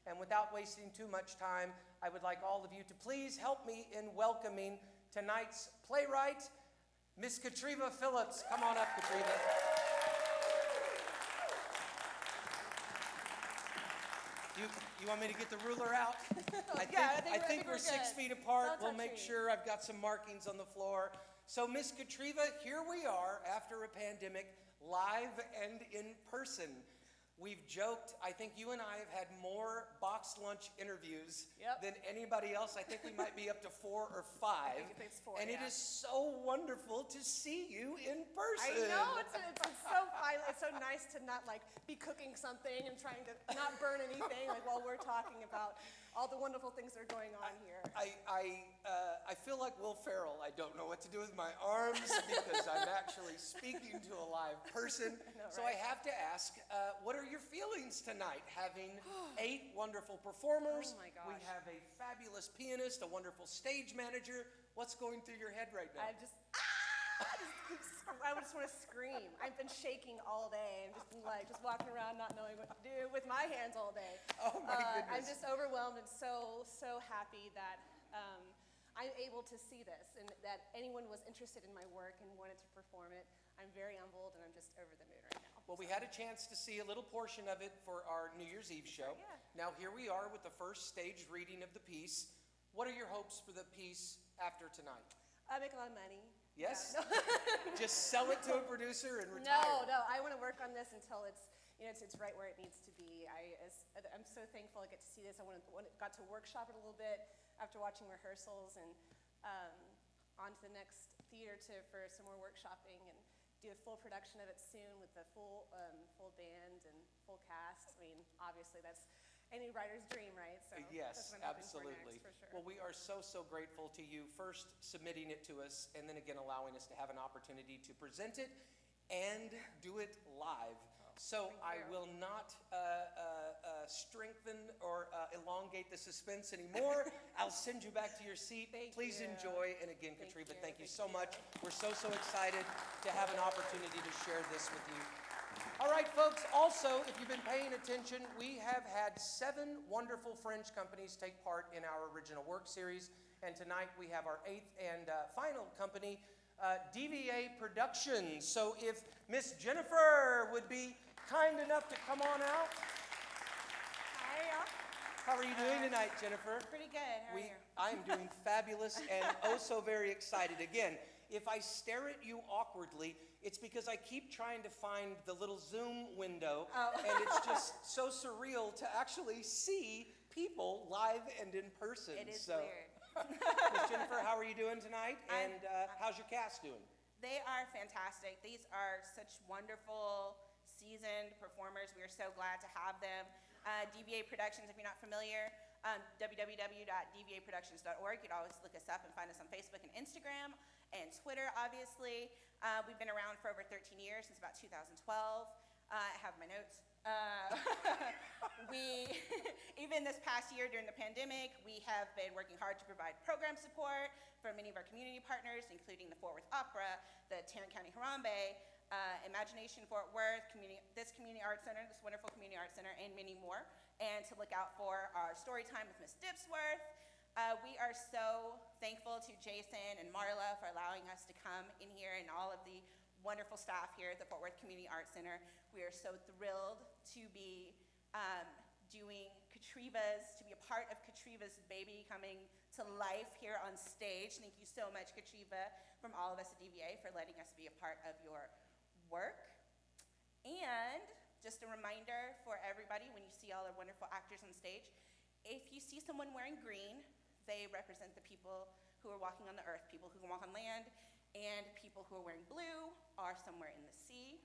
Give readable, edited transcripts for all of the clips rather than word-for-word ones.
And without wasting too much time, I would like all of you to please help me in welcoming tonight's playwright, Miss Katriva Phillips. Come on up, Katriva. You want me to get the ruler out? I think we're 6 feet apart. We'll make sure I've got some markings on the floor. So Miss Katriva, here we are after a pandemic, live and in person. We've joked, I think you and I have had more box lunch interviews than anybody else. I think we might be up to 4 or 5. I think it's 4, and it is so wonderful to see you in person. I know, it's so fun. It's so nice to not like be cooking something and trying to not burn anything like while we're talking about all the wonderful things that are going on here. I feel like Will Ferrell. I don't know what to do with my arms because I'm actually speaking to a live person. So I have to ask, what are your feelings tonight, having 8 wonderful performers? Oh my gosh. We have a fabulous pianist, a wonderful stage manager. What's going through your head right now? I just want to scream. I've been shaking all day and just walking around not knowing what to do with my hands all day. Oh my goodness. I'm just overwhelmed and so happy that I'm able to see this and that anyone was interested in my work and wanted to perform it. I'm very humbled and I'm just over the moon right now. Well, we had a chance to see a little portion of it for our New Year's Eve show. Yeah. Now here we are with the first staged reading of the piece. What are your hopes for the piece after tonight? I make a lot of money. Yes? No. Just sell it to a producer and retire. No, I want to work on this until it's right where it needs to be. I'm so thankful I get to see this. Got to workshop it a little bit after watching rehearsals and on to the next theater for some more workshopping and do a full production of it soon with the full band and full cast. I mean, obviously that's any writer's dream, right? So yes, that's what I'm absolutely. hoping for next, for sure. Well, we are so grateful to you, first submitting it to us, and then again allowing us to have an opportunity to present it and do it live. So I will not strengthen or elongate the suspense anymore. I'll send you back to your seat. Please enjoy. And again, Katriva, thank you so much. We're so excited to have an opportunity to share this with you. All right, folks, also, if you've been paying attention, we have had 7 wonderful French companies take part in our original work series. And tonight we have our 8th and final company, DVA Productions. So if Miss Jennifer would be kind enough to come on out. Hi. How are you doing tonight, Jennifer? Pretty good. How are you? I am doing fabulous and oh so very excited. Again, if I stare at you awkwardly, it's because I keep trying to find the little Zoom window, and it's just so surreal to actually see people live and in person. It is weird. Miss Jennifer, how are you doing tonight? And how's your cast doing? They are fantastic. These are such wonderful, seasoned performers. We are so glad to have them. DVA Productions, if you're not familiar, www.dvaproductions.org. You'd always look us up and find us on Facebook and Instagram and Twitter, obviously. We've been around for over 13 years, since about 2012. I have my notes. Even this past year during the pandemic, we have been working hard to provide program support for many of our community partners, including the Fort Worth Opera, the Tarrant County Harambe, Imagination Fort Worth, this Community Arts Center, this wonderful Community Arts Center, and many more. And to look out for our story time with Miss Dipsworth. We are so thankful to Jason and Marla for allowing us to come in here and all of the wonderful staff here at the Fort Worth Community Arts Center. We are so thrilled to be to be a part of Katriva's baby coming to life here on stage. Thank you so much, Katriva, from all of us at DVA for letting us be a part of your work. And just a reminder for everybody, when you see all the wonderful actors on stage, if you see someone wearing green, they represent the people who are walking on the earth, people who can walk on land, and people who are wearing blue are somewhere in the sea,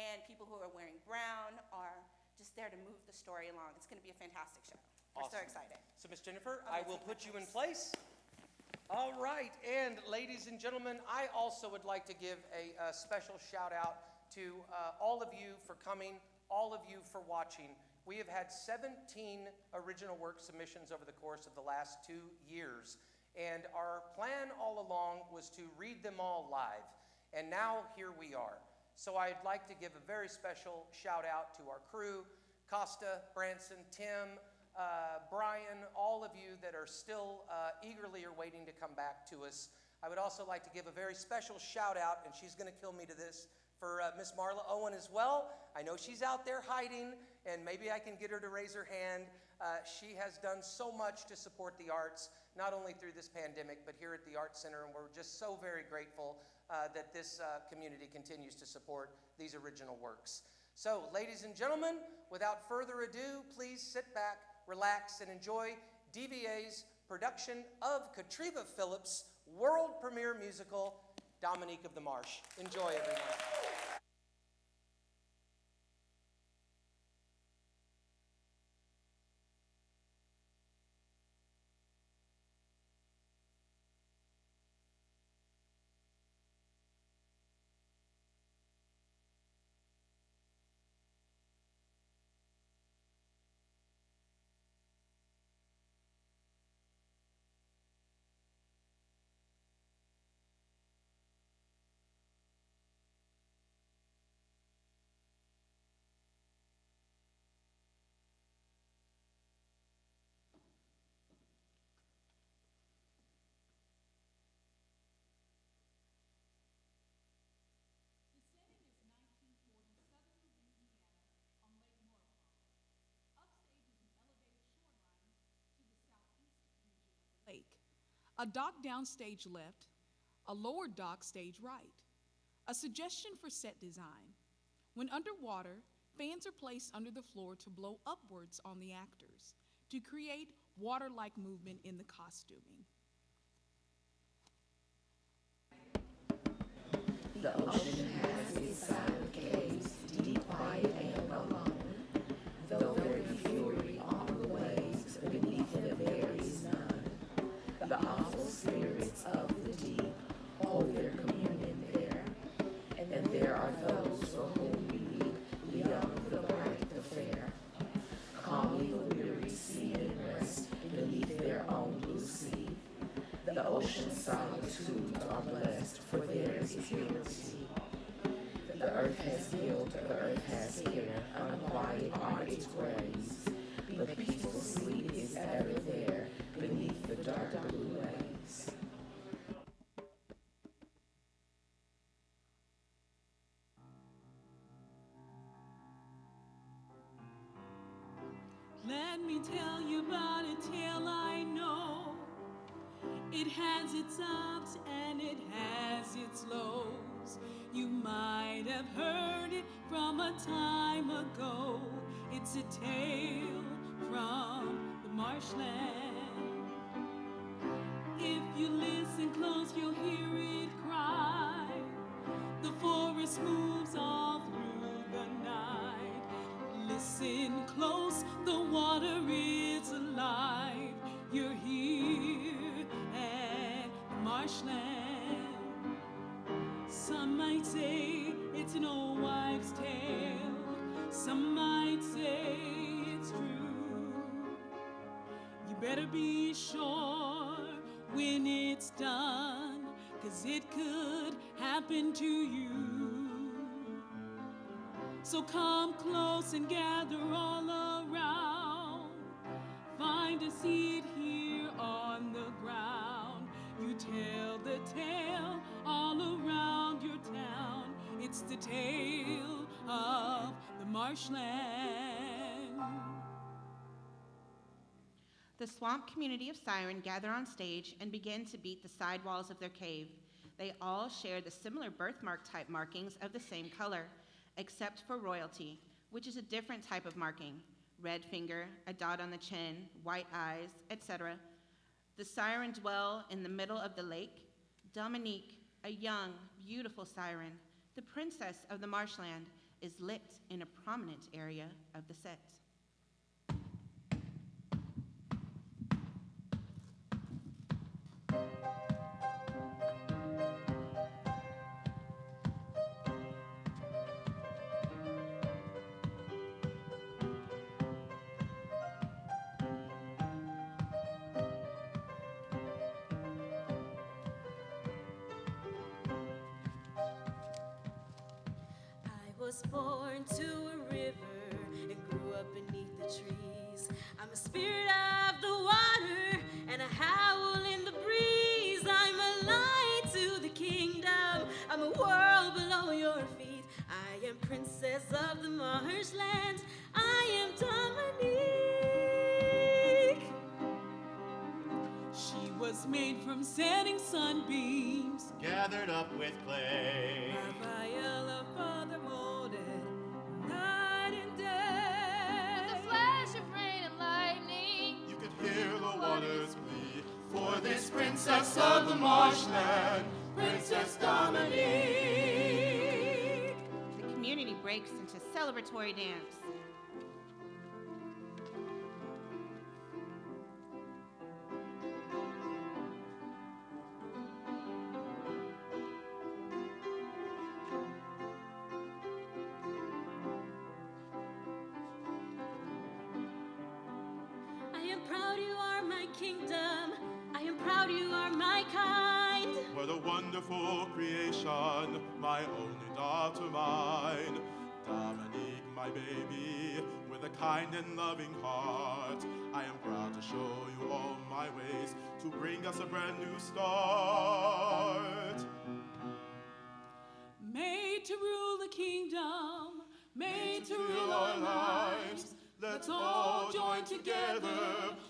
and people who are wearing brown are just there to move the story along. It's going to be a fantastic show. We're so excited. So, Miss Jennifer, I will put you in place. All right, and ladies and gentlemen, I also would like to give a special shout out to all of you for coming, all of you for watching. We have had 17 original work submissions over the course of the last 2 years, and our plan all along was to read them all live, and now here we are. So I'd like to give a very special shout out to our crew, Costa, Branson, Tim, Brian, all of you that are still eagerly are waiting to come back to us. I would also like to give a very special shout out, and she's going to kill me to this, for Miss Marla Owen as well. I know she's out there hiding, and maybe I can get her to raise her hand. She has done so much to support the arts, not only through this pandemic, but here at the Art Center, and we're just so very grateful that this community continues to support these original works. So, ladies and gentlemen, without further ado, please sit back, relax, and enjoy DVA's production of Katriva Phillips' world premiere musical, Dominique of the Marsh. Enjoy, everyone. Lake. A dock downstage left, a lower dock stage right. A suggestion for set design. When underwater, fans are placed under the floor to blow upwards on the actors to create water-like movement in the costuming. The ocean has its silent caves, deep, quiet, and alone. Though there be fury on the waves, beneath them there is none. The awful spirits of the deep hold their communion there, and there are those for whom we weep beyond the bright, the fair. Calmly the weary seat and rest beneath their own blue sea. The ocean's solitude are blessed, for theirs is purity. The earth has guilt, the earth has care, unquiet are its ways, but peaceful sleep is ever there beneath the dark blue waves. Let me tell you about a tale I know. It has its ups and it has its lows. You might have heard it from a time ago. It's a tale from the marshland. If you listen close, you'll hear it cry. The forest moves all through the night. Listen close, the water is alive. You're here at the marshland. Some might say it's an old wives' tale. Some might say it's true. You better be sure when it's done, 'cause it could happen to you. So come close and gather all around. Find a seat here on the ground. You tell the tale all around your town. It's the tale of the marshland. The swamp community of Siren gather on stage and begin to beat the side walls of their cave. They all share the similar birthmark type markings of the same color, except for royalty, which is a different type of marking. Red finger, a dot on the chin, white eyes, etc. The siren dwell in the middle of the lake. Dominique, a young, beautiful siren, the princess of the marshland, is lit in a prominent area of the set. I was born to a river and grew up beneath the trees. I'm a spirit of the water and a howl in the breeze. I'm a light to the kingdom. I'm a world below your feet. I am princess of the marshlands. I am Dominique. She was made from setting sunbeams. Gathered up with clay. Raphael, a father molded night and day. With a flash of rain and lightning, You could hear the waters bleed for this princess of the marshland, Princess Dominique. The community breaks into celebratory dance. I am proud you are my kingdom. I am proud you are my kind. What a wonderful creation, my only daughter mine. Dominique, my baby, with a kind and loving heart. I am proud to show you all my ways to bring us a brand new start. Made to rule the kingdom, made to Fill rule our lives. Let's all join together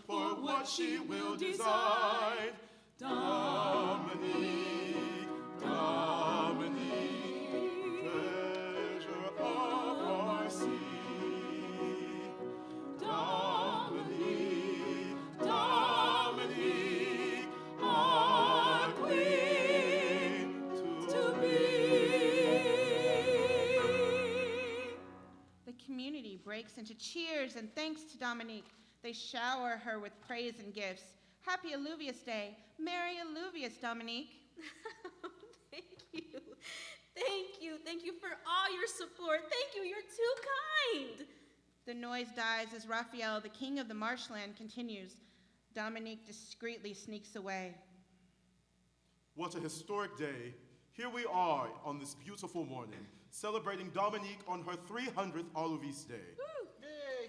for what she will design. Dominique, Dominique, treasure of our sea. Dominique, Dominique, our queen to be. The community breaks into cheers and thanks to Dominique. They shower her with praise and gifts. Happy Alluvius Day. Merry Alluvius, Dominique. Thank you. Thank you. Thank you for all your support. Thank you. You're too kind. The noise dies as Raphael, the king of the marshland, continues. Dominique discreetly sneaks away. What a historic day. Here we are on this beautiful morning, celebrating Dominique on her 300th Alluvius Day.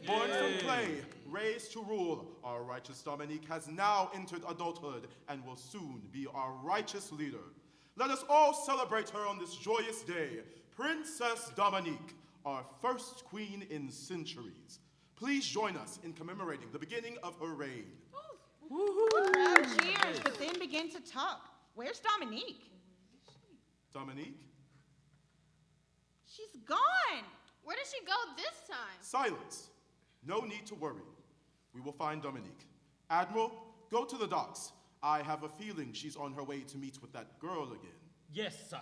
Born from clay, raised to rule, our righteous Dominique has now entered adulthood and will soon be our righteous leader. Let us all celebrate her on this joyous day, Princess Dominique, our first queen in centuries. Please join us in commemorating the beginning of her reign. The crowd cheers, but then begin to talk. Where's Dominique? Dominique? She's gone. where did she go this time? Silence. No need to worry. We will find Dominique. Admiral, go to the docks. I have a feeling she's on her way to meet with that girl again. Yes, sire.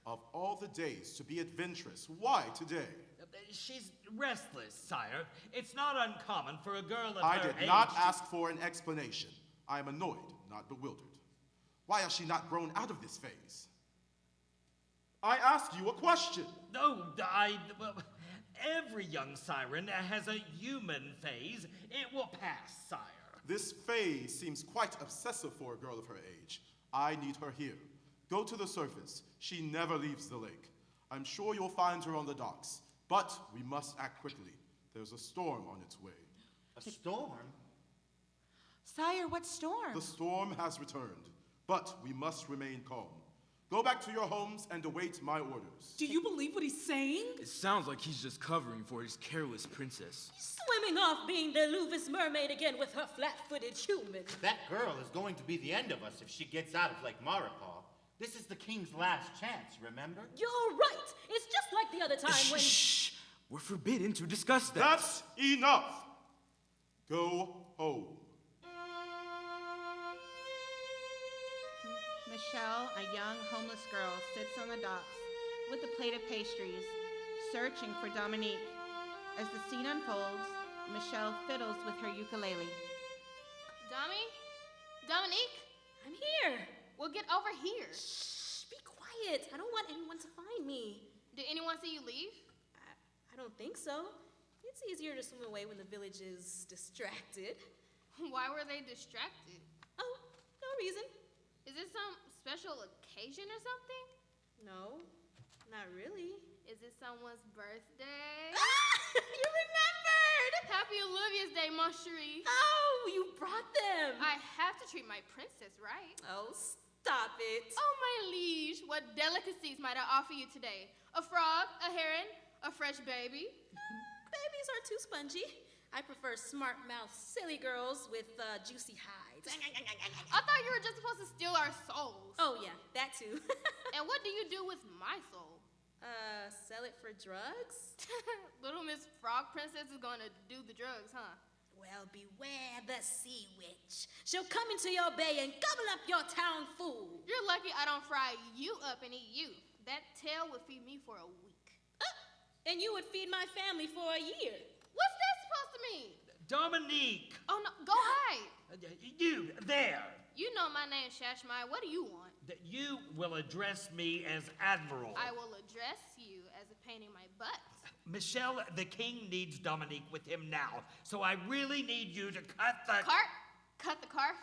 Of all the days to be adventurous, why today? She's restless, sire. It's not uncommon for a girl of I her did age not to- ask for an explanation. I am annoyed, not bewildered. Why has she not grown out of this phase? I asked you a question. No, well, every young siren has a human phase. It will pass, sire. This phase seems quite obsessive for a girl of her age. I need her here. Go to the surface. She never leaves the lake. I'm sure you'll find her on the docks, but we must act quickly. There's a storm on its way. A storm? Sire, what storm? The storm has returned, but we must remain calm. Go back to your homes and await my orders. Do you believe what he's saying? It sounds like he's just covering for his careless princess. Swimming off being the Louvis mermaid again with her flat-footed human. That girl is going to be the end of us if she gets out of Lake Maurepas. This is the king's last chance, remember? You're right. It's just like the other time when... Shh! We're forbidden to discuss that. That's enough! Go home. Michelle, a young homeless girl, sits on the docks with a plate of pastries, searching for Dominique. As the scene unfolds, Michelle fiddles with her ukulele. Dominique? I'm here. Well, get over here. Shh, be quiet. I don't want anyone to find me. Did anyone see you leave? I don't think so. It's easier to swim away when the village is distracted. Why were they distracted? Oh, no reason. Is it some special occasion or something? No, not really. Is it someone's birthday? You remembered! Happy Olivia's Day, mon chéri. Oh, you brought them. I have to treat my princess right. Oh, stop it. Oh, my liege, what delicacies might I offer you today? A frog, a heron, a fresh baby? Babies are too spongy. I prefer smart-mouthed, silly girls with juicy hides. I thought you were just supposed to steal our souls. Oh, yeah, that too. And what do you do with my soul? Sell it for drugs? Little Miss Frog Princess is gonna do the drugs, huh? Well, beware the sea witch. She'll come into your bay and gobble up your town food. You're lucky I don't fry you up and eat you. That tail would feed me for a week. And you would feed my family for a year. What's that supposed to mean? Dominique! Oh, no, go hide. You, there! You know my name, Shashmai. What do you want? You will address me as Admiral. I will address you as a pain in my butt. Michelle, the king needs Dominique with him now, so I really need you to cut the... Cart? Cut the carf?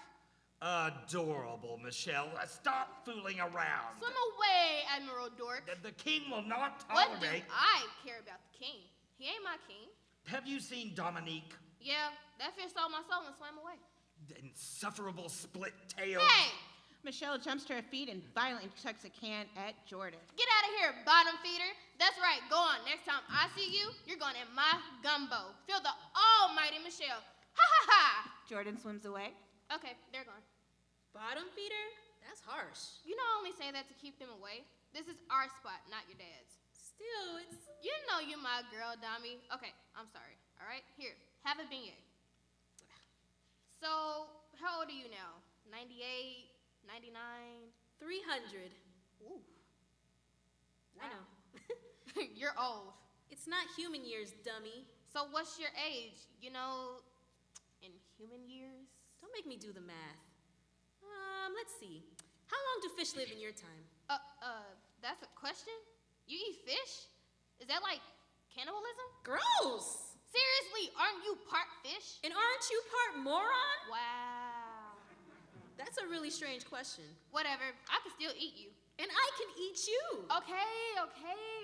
Adorable, Michelle. Stop fooling around. Swim away, Admiral Dork. The king will not What do tolerate... I care about the king? He ain't my king. Have you seen Dominique? Yeah, that fish stole my soul and swam away. The insufferable split tail. Hey! Michelle jumps to her feet and violently chucks a can at Jordan. Get out of here, bottom feeder. That's right, go on. Next time I see you, you're going in my gumbo. Feel the almighty Michelle. Ha ha ha! Jordan swims away. Okay, they're gone. Bottom feeder? That's harsh. You know I only say that to keep them away. This is our spot, not your dad's. Still, it's... You know you my girl, Domi. Okay, I'm sorry. All right, here, have a beignet. So, how old are you now? 98, 99? 300. Ooh. I know. You're old. It's not human years, dummy. So what's your age? You know, in human years? Don't make me do the math. Let's see. How long do fish live in your time? That's a question? You eat fish? Is that like cannibalism? Gross! Seriously, aren't you part fish? And aren't you part moron? Wow. That's a really strange question. Whatever, I can still eat you. And I can eat you. Okay,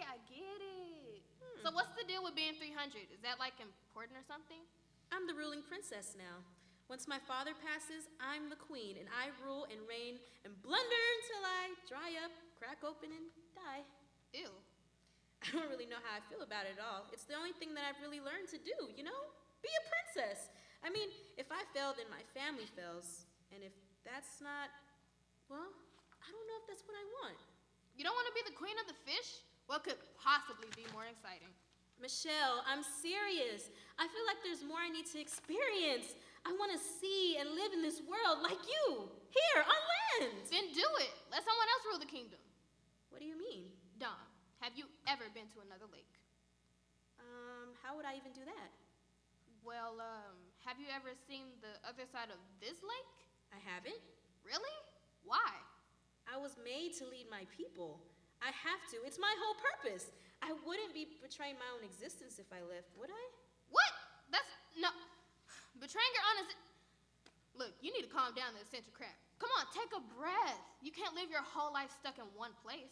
I get it. So what's the deal with being 300? Is that like important or something? I'm the ruling princess now. Once my father passes, I'm the queen, and I rule and reign and blunder until I dry up, crack open, and die. Ew. I don't really know how I feel about it at all. It's the only thing that I've really learned to do, you know? Be a princess. I mean, if I fail, then my family fails. And if that's not, well, I don't know if that's what I want. You don't want to be the queen of the fish? What could possibly be more exciting? Michelle, I'm serious. I feel like there's more I need to experience. I want to see and live in this world like you, here on land. Then do it. Let someone else rule the kingdom. What do you mean? Dom, have you ever been to another lake? How would I even do that? Well, have you ever seen the other side of this lake? I haven't. Really? Why? I was made to lead my people. I have to. It's my whole purpose. I wouldn't be betraying my own existence if I left, would I? What? That's no. Betraying your honest. Look, you need to calm down the essential crap. Come on, take a breath. You can't live your whole life stuck in one place.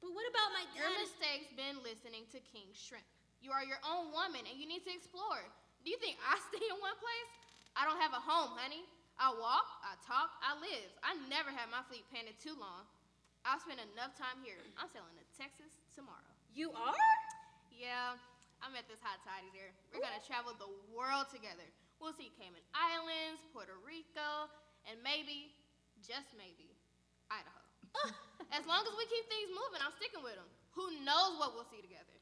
But what about my Your dad? mistake's been listening to King Shrimp. You are your own woman, and you need to explore. Do you think I stay in one place? I don't have a home, honey. I walk, I talk, I live. I never had my fleet painted too long. I'll spend enough time here. I'm sailing to Texas tomorrow. You are? Yeah, I met this hot toddy there. We're gonna travel the world together. We'll see Cayman Islands, Puerto Rico, and maybe, just maybe, Idaho. As long as we keep things moving, I'm sticking with them. Who knows what we'll see together?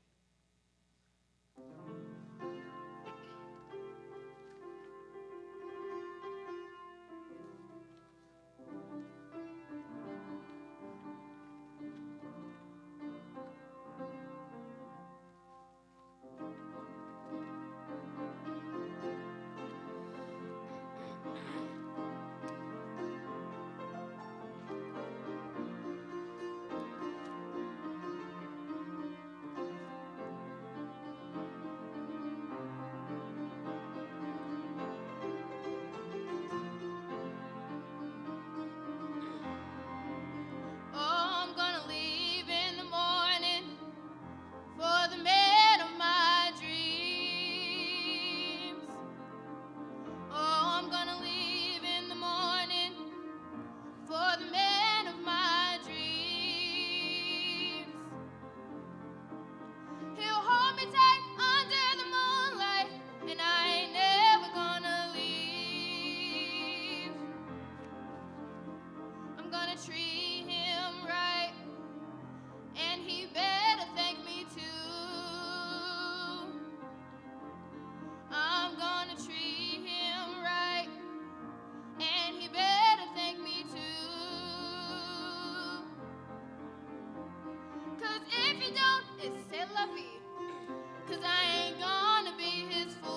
c'est la vie. 'Cause I ain't gonna be his fool.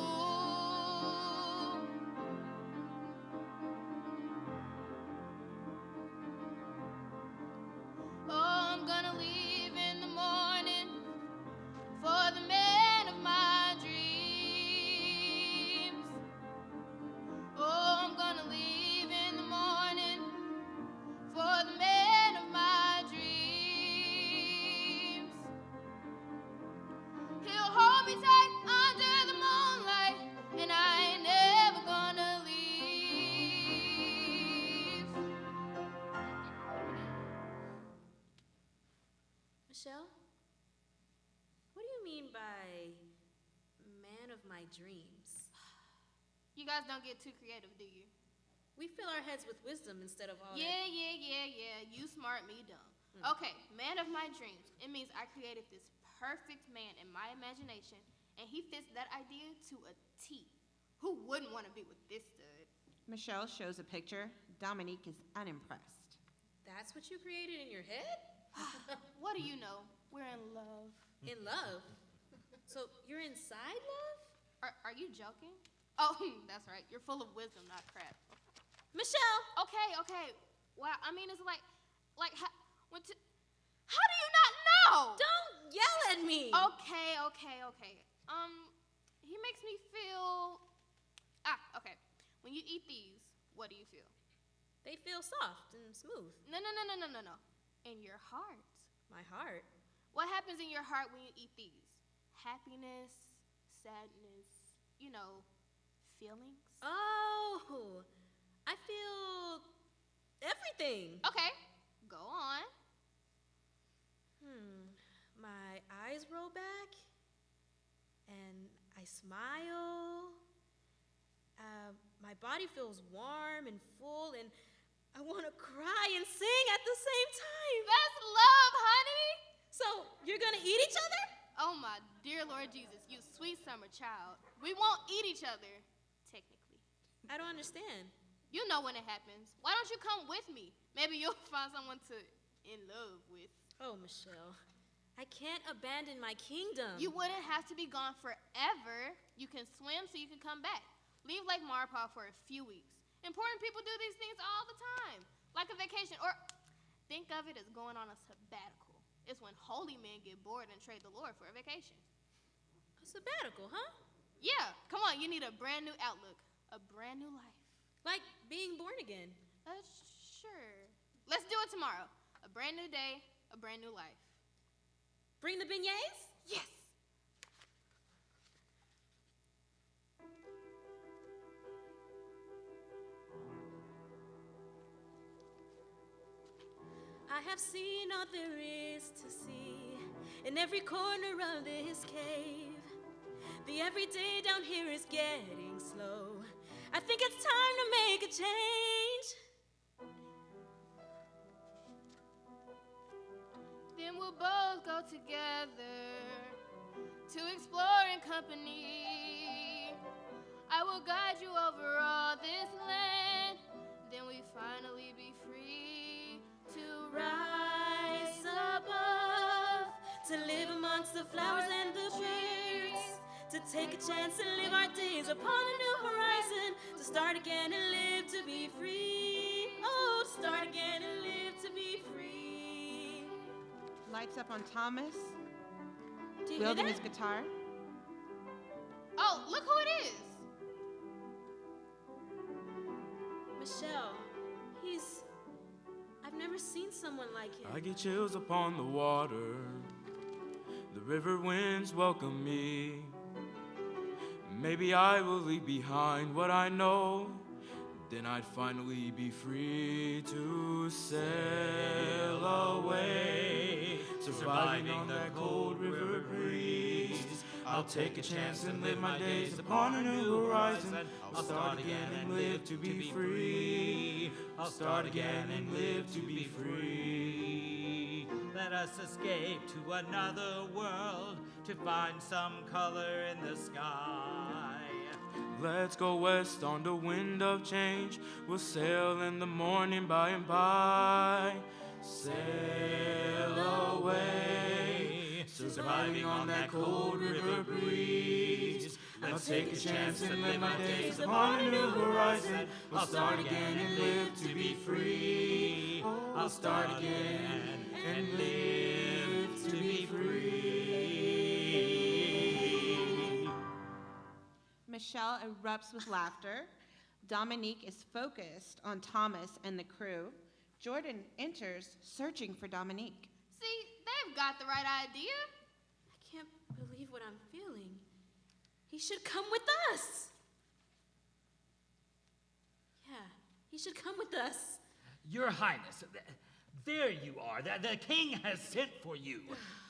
Oh, I'm gonna leave in the morning for the man of my dreams. Oh, I'm gonna leave in the morning for the man of my dreams. He'll hold me tight under the moonlight, and I ain't never gonna leave. Michelle, what do you mean by man of my dreams? You guys don't get too creative, do you? We fill our heads with wisdom instead of all Yeah. that. You smart, me dumb. Okay, man of my dreams. It means I created this perfect man in my imagination, and he fits that idea to a T. Who wouldn't want to be with this stud? Michelle shows a picture. Dominique is unimpressed. That's what you created in your head? What do you know? We're in love. In love? So you're inside love? Are you joking? Oh, that's right. You're full of wisdom, not crap. Michelle! Okay. Well, I mean, it's like, how do you not know? Don't yell at me! Okay. He makes me feel, okay. When you eat these, what do you feel? They feel soft and smooth. No. In your heart. My heart? What happens in your heart when you eat these? Happiness, sadness, feelings? Oh, I feel everything. Okay, go on. My eyes roll back, and I smile. My body feels warm and full, and I want to cry and sing at the same time. That's love, honey. So you're gonna eat each other? Oh my dear Lord Jesus, you sweet summer child. We won't eat each other, technically. I don't understand. You know when it happens. Why don't you come with me? Maybe you'll find someone to in love with. Oh, Michelle, I can't abandon my kingdom. You wouldn't have to be gone forever. You can swim so you can come back. Leave Lake Marpaw for a few weeks. Important people do these things all the time, like a vacation, or think of it as going on a sabbatical. It's when holy men get bored and trade the Lord for a vacation. A sabbatical, huh? Yeah, come on, you need a brand new outlook, a brand new life. Like being born again. Sure. Let's do it tomorrow. A brand new day, a brand new life. Bring the beignets? Yes. I have seen all there is to see in every corner of this cave. The everyday down here is getting slow. I think it's time to make a change. Then we'll both go together to explore in company. I will guide you over all this land. Then we finally be free to Rise above, to live amongst the flowers and the birds, to take a chance and live our days upon a new horizon, to start again and live to be free. Oh, start again and live to be free. Lights up on Thomas, Do you hear wielding that? his guitar. Oh, look who it is. Michelle, I've never seen someone like him. I get chills upon the water. The river winds welcome me. Maybe I will leave behind what I know. Then I'd finally be free to sail away, surviving on that cold river breeze. I'll take a chance and live my days upon a new horizon. I'll start again and live to be free. I'll start again and live to be free. Let us escape to another world to find some color in the sky. Let's go west on the wind of change. We'll sail in the morning by and by. Sail away, surviving on that cold river breeze. Let's take a chance and live my days upon a new horizon. I'll start again and live to be free. I'll start again and live to be free. Michelle erupts with laughter. Dominique is focused on Thomas and the crew. Jordan enters, searching for Dominique. See, they've got the right idea. I can't believe what I'm feeling. He should come with us. Yeah, he should come with us. Your Highness, there you are. The king has sent for you.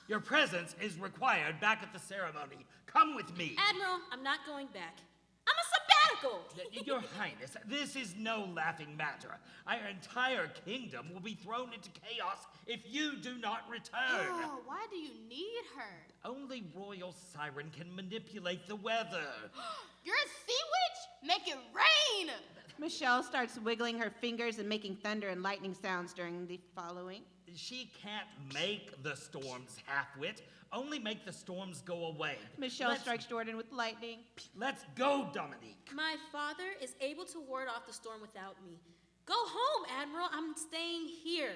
Your presence is required back at the ceremony. Come with me. Admiral, I'm not going back. I'm a sabbatical. Your Highness, this is no laughing matter. Our entire kingdom will be thrown into chaos if you do not return. Oh, why do you need her? Only royal siren can manipulate the weather. You're a sea witch? Make it rain! Michelle starts wiggling her fingers and making thunder and lightning sounds during the following. She can't make the storms, half-wit. Only make the storms go away. Michelle strikes Jordan with lightning. Let's go, Dominique. My father is able to ward off the storm without me. Go home, Admiral. I'm staying here.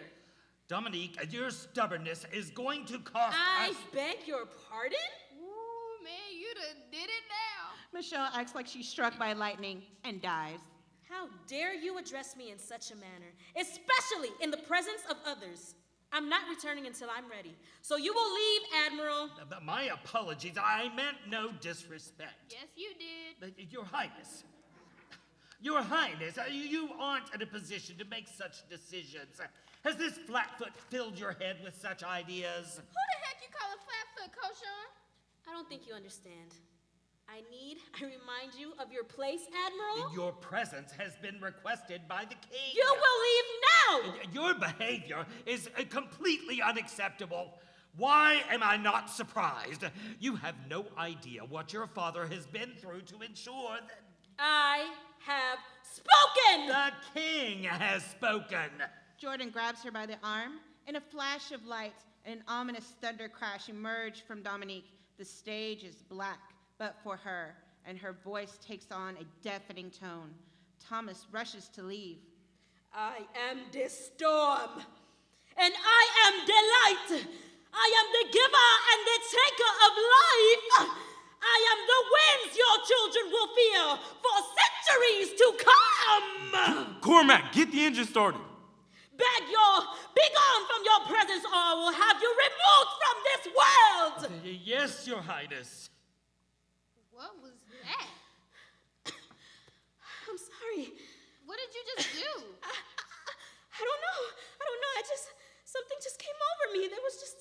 Dominique, your stubbornness is going to cost I us... beg your pardon? Ooh, man, you done did it now. Michelle acts like she's struck by lightning and dies. How dare you address me in such a manner, especially in the presence of others? I'm not returning until I'm ready. So you will leave, Admiral. My apologies. I meant no disrespect. Yes, you did. Your Highness. Your Highness, you aren't in a position to make such decisions. Has this flatfoot filled your head with such ideas? Who the heck you call a flatfoot, Koshan? I don't think you understand. I remind you of your place, Admiral. Your presence has been requested by the king. You will leave now! Your behavior is completely unacceptable. Why am I not surprised? You have no idea what your father has been through to ensure that... I have spoken! The king has spoken. Jordan grabs her by the arm. In a flash of light, an ominous thunder crash emerged from Dominique. The stage is black, but for her, and her voice takes on a deafening tone. Thomas rushes to leave. I am the storm, and I am delight. I am the giver and the taker of life. I am the winds your children will feel for centuries to come. Cormac, get the engine started. Be gone from your presence, or I will have you removed from this world. Yes, Your Highness. What was that? I'm sorry. What did you just do? I don't know. Something just came over me. There was just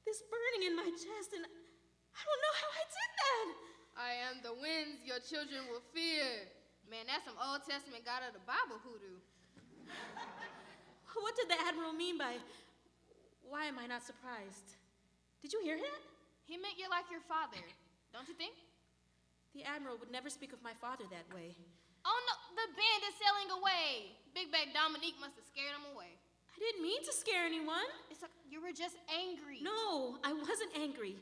this burning in my chest, and I don't know how I did that. I am the winds your children will fear. Man, that's some Old Testament God of the Bible hoodoo. What did the Admiral mean by, why am I not surprised? Did you hear him? He meant you're like your father, don't you think? The Admiral would never speak of my father that way. Oh no, the band is sailing away. Big Bag Dominique must have scared him away. I didn't mean to scare anyone. It's like you were just angry. No, I wasn't angry.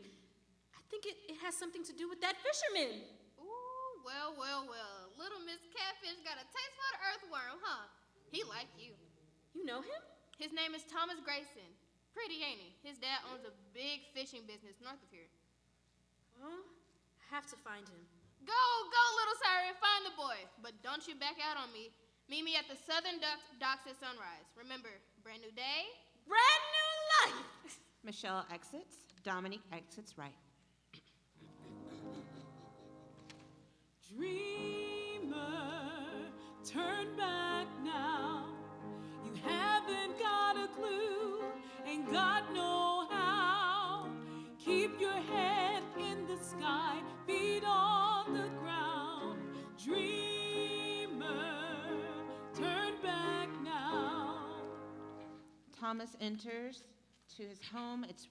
I think it has something to do with that fisherman. Ooh, well. Little Miss Catfish got a taste for the earthworm, huh? He liked you. You know him? His name is Thomas Grayson. Pretty, ain't he? His dad owns a big fishing business north of here. Well, I have to find him. Go, little siren, find the boy. But don't you back out on me. Meet me at the southern docks at sunrise. Remember, brand new day. Brand new life! Michelle exits. Dominique exits right. Dreamer, turn back now. You haven't got a clue, ain't got no how. Keep your head in the sky, feet on the ground. Dreamer, turn back now. Thomas enters to his home. It's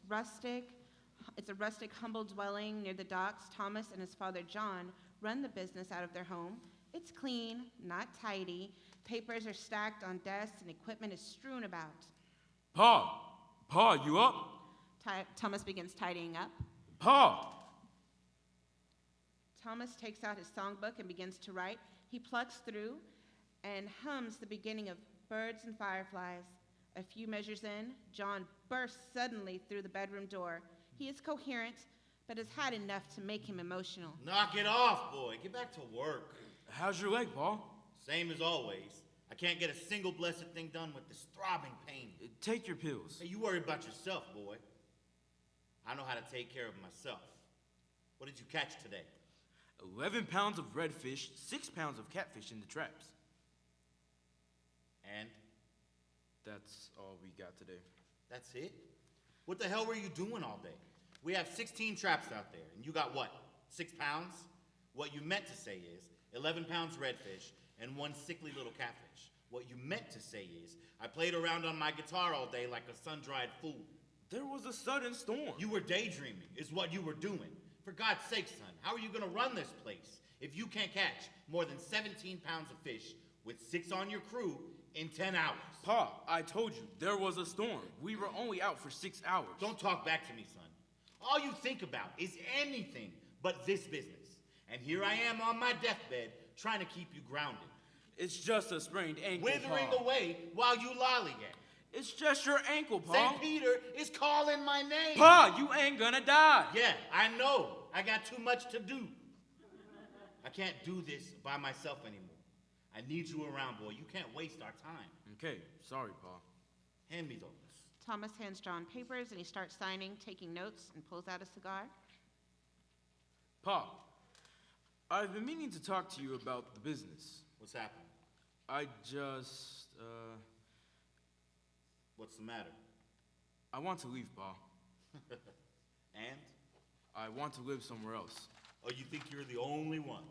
a rustic, humble dwelling near the docks. Thomas and his father John run the business out of their home. It's clean, not tidy. Papers are stacked on desks and equipment is strewn about. Pa, you up? Thomas begins tidying up. Pa! Thomas takes out his songbook and begins to write. He plucks through and hums the beginning of Birds and Fireflies. A few measures in, John bursts suddenly through the bedroom door. He is coherent, but has had enough to make him emotional. Knock it off, boy. Get back to work. How's your leg, Pa? Same as always. I can't get a single blessed thing done with this throbbing pain. Take your pills. Hey, you worry about yourself, boy. I know how to take care of myself. What did you catch today? 11 pounds of redfish, 6 pounds of catfish in the traps. And? That's all we got today. That's it? What the hell were you doing all day? We have 16 traps out there, and you got what, 6 pounds? What you meant to say is 11 pounds redfish and 1 sickly little catfish. What you meant to say is I played around on my guitar all day like a sun-dried fool. There was a sudden storm. You were daydreaming, is what you were doing. For God's sake, son, how are you going to run this place if you can't catch more than 17 pounds of fish with 6 on your crew in 10 hours? Pa, I told you, there was a storm. We were only out for 6 hours. Don't talk back to me, son. All you think about is anything but this business. And here I am on my deathbed trying to keep you grounded. It's just a sprained ankle, Withering Pa. away while you lollygag. It's just your ankle, Pa. St. Peter is calling my name. Pa, you ain't gonna die. Yeah, I know. I got too much to do. I can't do this by myself anymore. I need you around, boy. You can't waste our time. Okay, sorry, Pa. Hand me those. Thomas hands John papers and he starts signing, taking notes, and pulls out a cigar. Pa, I've been meaning to talk to you about the business. What's happening? I just, What's the matter? I want to leave, Pa. And? I want to live somewhere else. Oh, you think you're the only one?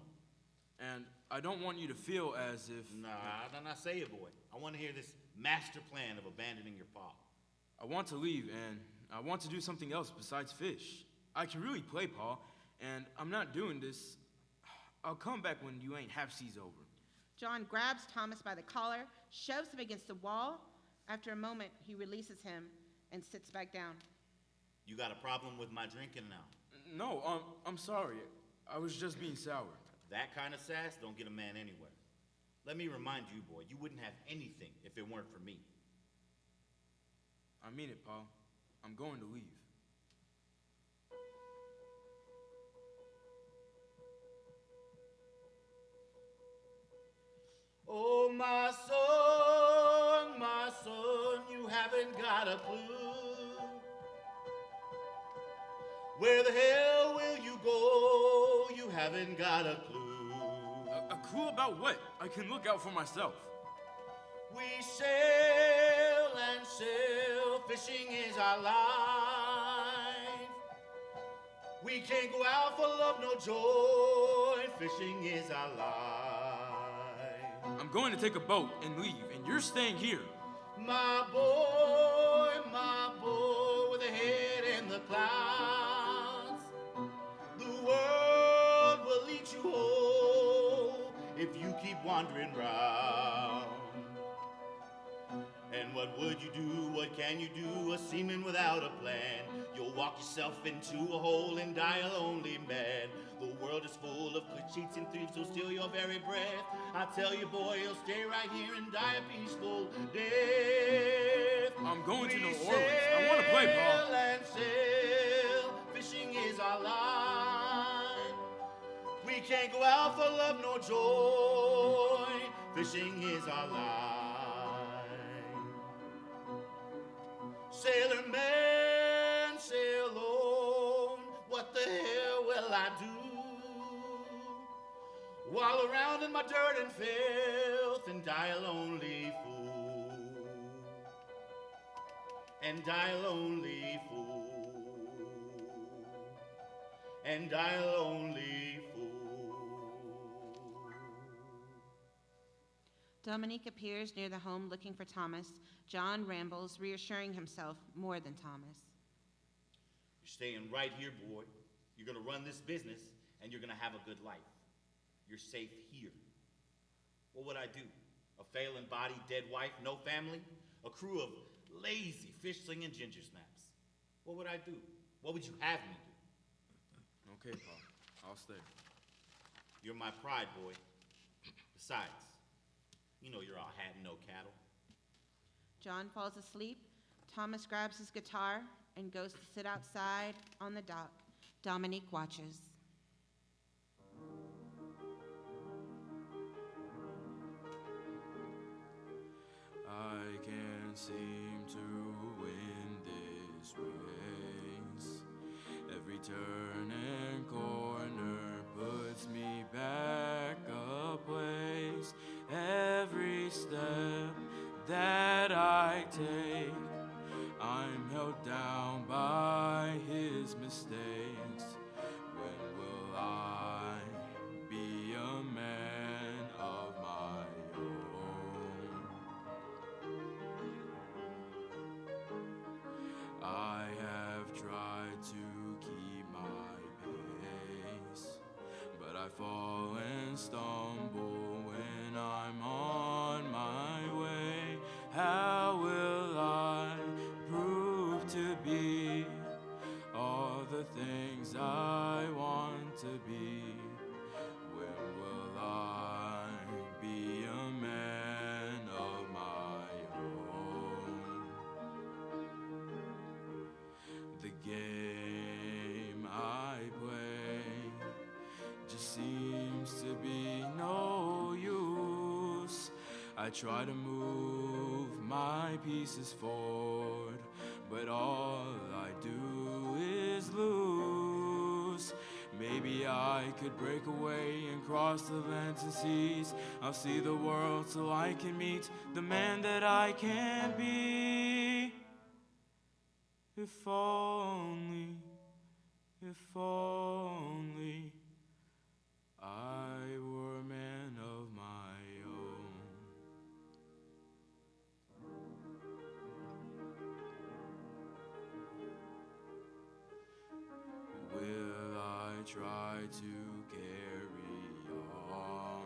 And I don't want you to feel as if... Nah, say it, boy. I want to hear this master plan of abandoning your pa. I want to leave, and I want to do something else besides fish. I can really play, Pa, and I'm not doing this. I'll come back when you ain't half seas over. John grabs Thomas by the collar, shoves him against the wall. After a moment, he releases him and sits back down. You got a problem with my drinking now? No, I'm sorry. I was just being sour. That kind of sass don't get a man anywhere. Let me remind you, boy, you wouldn't have anything if it weren't for me. I mean it, Pa. I'm going to leave. Oh, my son, you haven't got a clue. Where the hell will you go? You haven't got a clue. A clue about what? I can look out for myself. We sail and sail, fishing is our life. We can't go out for love, no joy, fishing is our life. I'm going to take a boat and leave, and you're staying here. My boy, with a head in the clouds, the world will eat you whole if you keep wandering round. And what would you do, what can you do, a seaman without a plan? You'll walk yourself into a hole and die a lonely man. The world is full of cheats and thieves who'll steal your very breath. I tell you, boy, you'll stay right here and die a peaceful death. I'm going to New Orleans. I want to play, Sail Pa. and sail, fishing is our life. We can't go out for love nor joy, fishing is our life. Sailor man, sail on, what the hell will I do? While around in my dirt and filth and die a lonely fool. And die a lonely fool. And die a lonely fool. Dominique appears near the home looking for Thomas. John rambles, reassuring himself more than Thomas. You're staying right here, boy. You're gonna run this business and you're gonna have a good life. You're safe here. What would I do? A failing body, dead wife, no family? A crew of lazy fish-slinging ginger snaps. What would I do? What would you have me do? Okay, Pa. I'll stay. You're my pride, boy. Besides, you know you're all hat and no cattle. John falls asleep. Thomas grabs his guitar and goes to sit outside on the dock. Dominique watches. I can't seem to win this race. Every turn and corner puts me back a place. Every step that I take, I'm held down by his mistakes. When will I be a man of my own? I have tried to keep my pace, but I fall and stumble when I'm on my way. How will I prove to be all the things I want to be? When will I be a man of my own? The game I play just seems to be no use. I try to move my pieces forward, but all I do is lose. Maybe I could break away and cross the lands and seas. I'll see the world so I can meet the man that I can be. If only I were a man of my own. Will I try to carry on?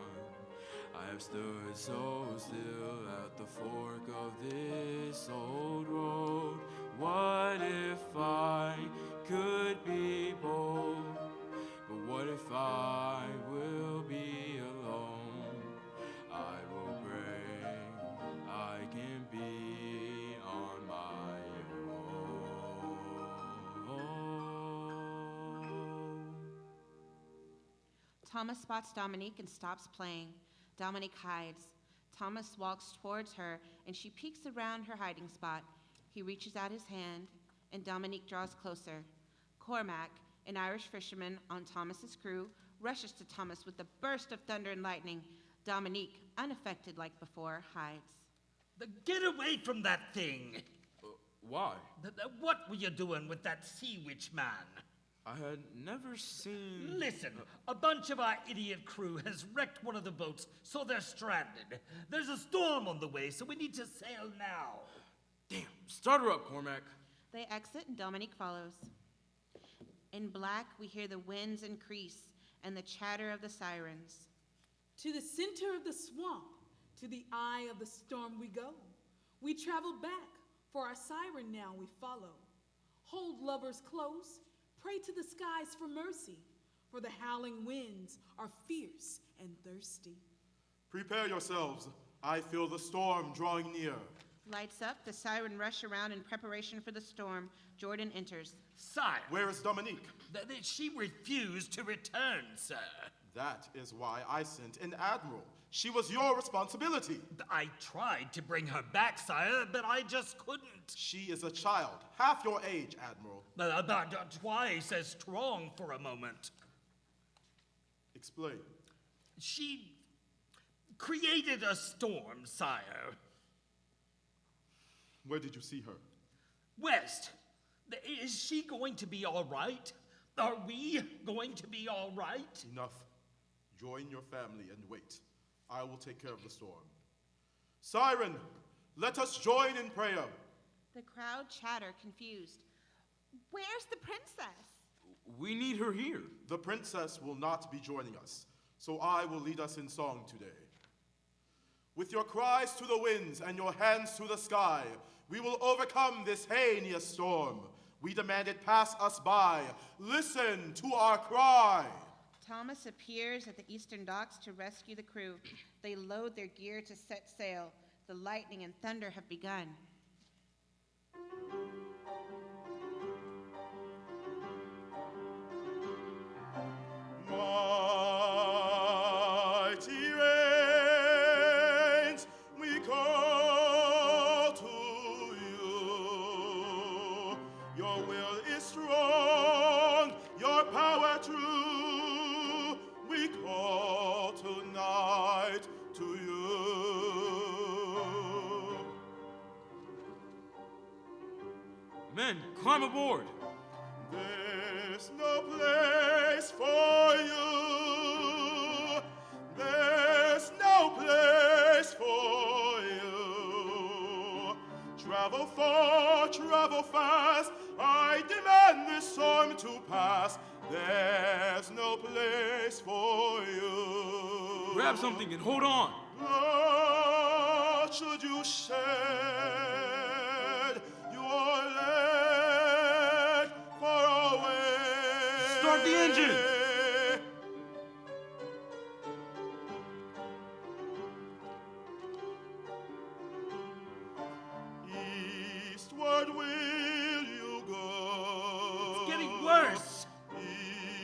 I have stood so still at the fork of this old road. What if I could be bold? But what if I will be alone? I will pray I can be on my own. Thomas spots Dominique and stops playing. Dominique hides. Thomas walks towards her, and she peeks around her hiding spot. He reaches out his hand, and Dominique draws closer. Cormac, an Irish fisherman on Thomas's crew, rushes to Thomas with a burst of thunder and lightning. Dominique, unaffected like before, hides. Get away from that thing! Why? What were you doing with that sea witch man? I had never seen... Listen, a bunch of our idiot crew has wrecked one of the boats, so they're stranded. There's a storm on the way, so we need to sail now. Damn, start her up, Cormac. They exit, and Dominique follows. In black, we hear the winds increase and the chatter of the sirens. To the center of the swamp, to the eye of the storm we go. We travel back, for our siren now we follow. Hold lovers close, pray to the skies for mercy, for the howling winds are fierce and thirsty. Prepare yourselves. I feel the storm drawing near. Lights up, the siren rush around in preparation for the storm. Jordan enters. Sire. Where is Dominique? She refused to return, sir. That is why I sent an admiral. She was your responsibility. I tried to bring her back, sire, but I just couldn't. She is a child, half your age, Admiral. That's why he says strong for a moment. Explain. She created a storm, sire. Where did you see her? West. Is she going to be all right? Are we going to be all right? Enough. Join your family and wait. I will take care of the storm. Siren, let us join in prayer. The crowd chatter, confused. Where's the princess? We need her here. The princess will not be joining us, so I will lead us in song today. With your cries to the winds and your hands to the sky, we will overcome this heinous storm. We demanded pass us by. Listen to our cry. Thomas appears at the eastern docks to rescue the crew. They load their gear to set sail. The lightning and thunder have begun. Mighty rains, we call to you. Your will is strong, your power true. We call tonight to you. Men, climb aboard. There's no place for you. There's no place for you. Travel far, travel fast. I demand this storm to pass. There's no place for you. Grab something and hold on. Blood should you shed your leg far away. Start the engine. Eastward will you go? It's getting worse.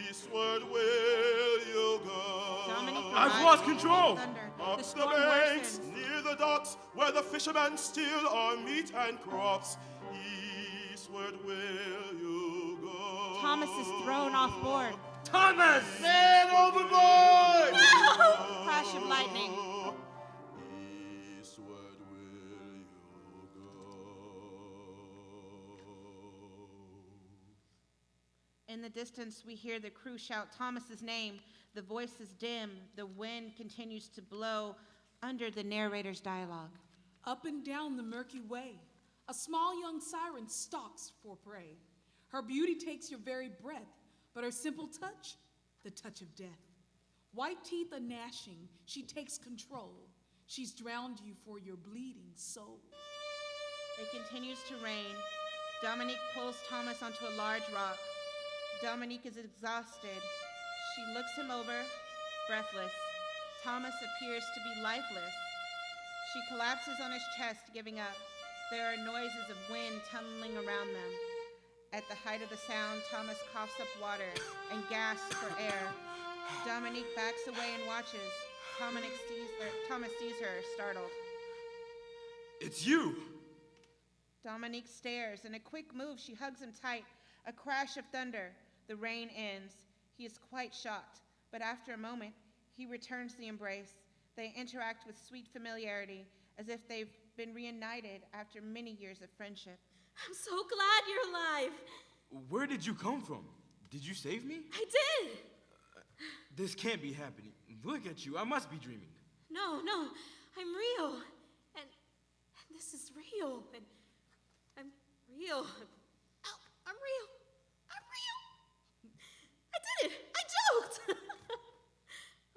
Eastward will you go? Dominique I've arrives lost in control. thunder. Up The the storm banks, worsens. near the docks, where the fishermen steal our meat and crops. Eastward will you go? Thomas is thrown off board. Thomas! Man overboard! Crash of lightning. Eastward will you go? In the distance, we hear the crew shout Thomas's name. The voice is dim. The wind continues to blow under the narrator's dialogue. Up and down the murky way, a small young siren stalks for prey. Her beauty takes your very breath, but her simple touch, the touch of death. White teeth a gnashing, she takes control. She's drowned you for your bleeding soul. It continues to rain. Dominique pulls Thomas onto a large rock. Dominique is exhausted. She looks him over, breathless. Thomas appears to be lifeless. She collapses on his chest, giving up. There are noises of wind tunneling around them. At the height of the sound, Thomas coughs up water and gasps for air. Dominique backs away and watches. Thomas sees her, startled. It's you. Dominique stares. In a quick move, she hugs him tight. A crash of thunder. The rain ends. He is quite shocked, but after a moment, he returns the embrace. They interact with sweet familiarity, as if they've been reunited after many years of friendship. I'm so glad you're alive. Where did you come from? Did you save me? I did. This can't be happening. Look at you. I must be dreaming. No, I'm real. And this is real. And I'm real. Ow, I'm real. I'm real. I did it. I joked.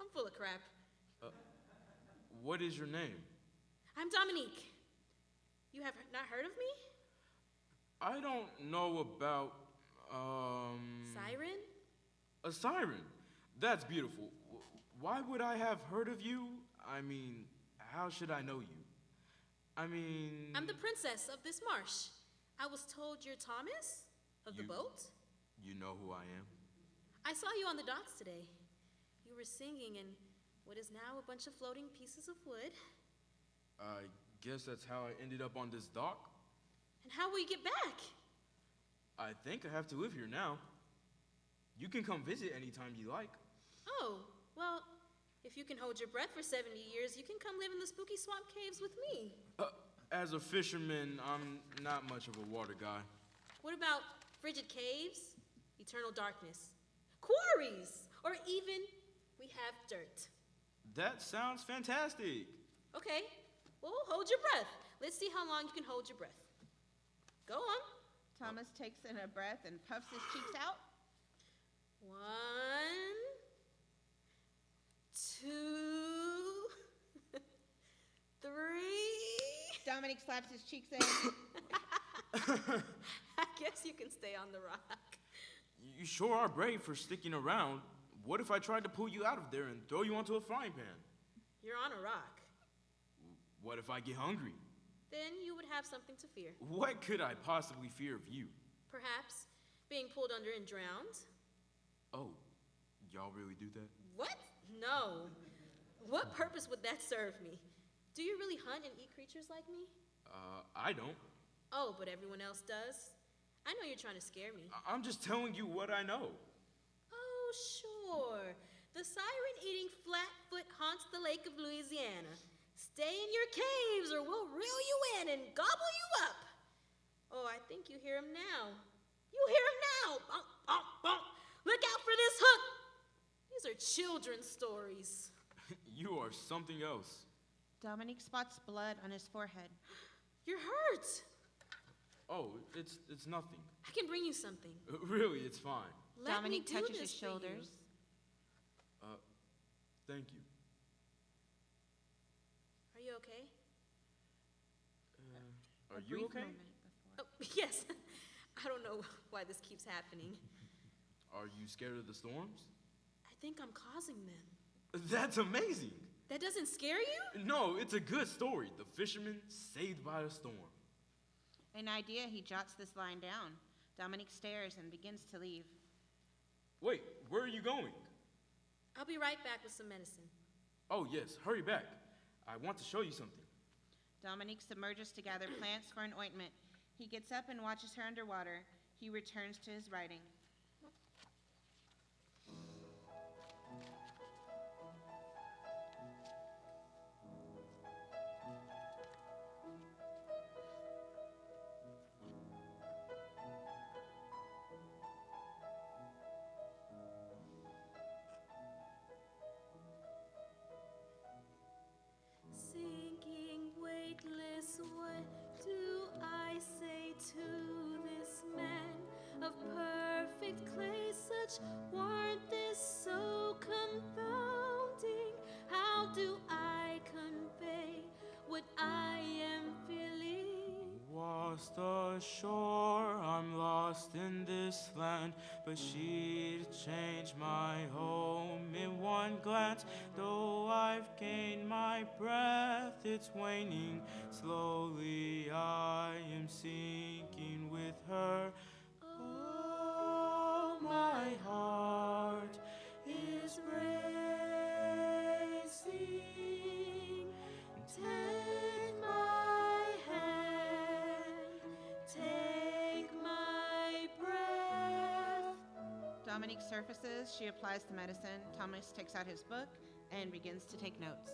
I'm full of crap. What is your name? I'm Dominique. You have not heard of me? I don't know about, Siren? a siren. That's beautiful. Why would I have heard of you? I mean, how should I know you? I mean... I'm the princess of this marsh. I was told you're Thomas of the boat. You know who I am? I saw you on the docks today. You were singing in what is now a bunch of floating pieces of wood. I guess that's how I ended up on this dock. And how will you get back? I think I have to live here now. You can come visit anytime you like. Oh, well, if you can hold your breath for 70 years, you can come live in the spooky swamp caves with me. As a fisherman, I'm not much of a water guy. What about frigid caves, eternal darkness, quarries, or even we have dirt? That sounds fantastic. Okay, well, hold your breath. Let's see how long you can hold your breath. Go on. Thomas takes in a breath and puffs his cheeks out. 1, 2, 3. Dominique slaps his cheek saying, I guess you can stay on the rock. You sure are brave for sticking around. What if I tried to pull you out of there and throw you onto a frying pan? You're on a rock. What if I get hungry? Then you would have something to fear. What could I possibly fear of you? Perhaps being pulled under and drowned. Oh, y'all really do that? What? No. What purpose would that serve me? Do you really hunt and eat creatures like me? I don't. Oh, but everyone else does. I know you're trying to scare me. I'm just telling you what I know. Oh, sure. The siren-eating flatfoot haunts the lake of Louisiana. Stay in your caves or we'll reel you in and gobble you up. Oh, I think you hear him now. You hear him now. Bonk, bonk, bonk. Look out for this hook. These are children's stories. You are something else. Dominique spots blood on his forehead. You're hurt. Oh, it's nothing. I can bring you something. Really, it's fine. Let Dominique me do touches this his for you. shoulders. Thank you. Are you okay? Are A you brief okay? moment before. Oh, yes. I don't know why this keeps happening. Are you scared of the storms? I think I'm causing them. That's amazing. That doesn't scare you? No, it's a good story. The fisherman saved by a storm. An idea, he jots this line down. Dominique stares and begins to leave. Wait, where are you going? I'll be right back with some medicine. Oh, yes, hurry back. I want to show you something. Dominique submerges to gather plants for an ointment. He gets up and watches her underwater. He returns to his writing. Sinking weightless, what do I say to this man of perfect clay? Such warmth is so confounding. How do I convey what I am feeling? Washed ashore, I'm lost in this land, but she'd change my home in one glance. Though I've gained my breath, it's waning. Slowly I am sinking with her. Oh, my heart is racing. Take my hand, take my breath. Dominique surfaces. She applies the medicine. Thomas takes out his book and begins to take notes.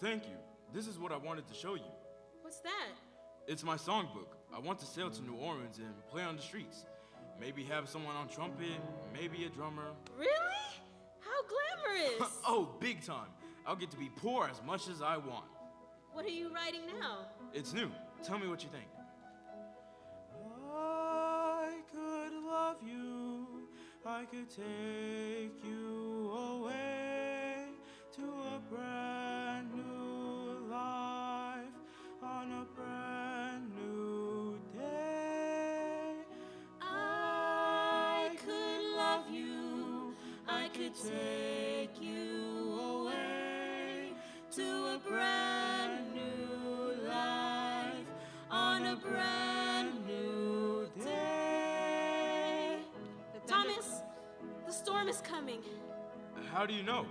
Thank you. This is what I wanted to show you. What's that? It's my songbook. I want to sail to New Orleans and play on the streets. Maybe have someone on trumpet, maybe a drummer. Really? How glamorous! Oh, big time. I'll get to be poor as much as I want. What are you writing now? It's new. Tell me what you think. I could love you. I could take you away to a brand new life on a brand new day. I could love you. I could take you away to a brand new life on a brand new day. Thomas, the storm is coming. How do you know?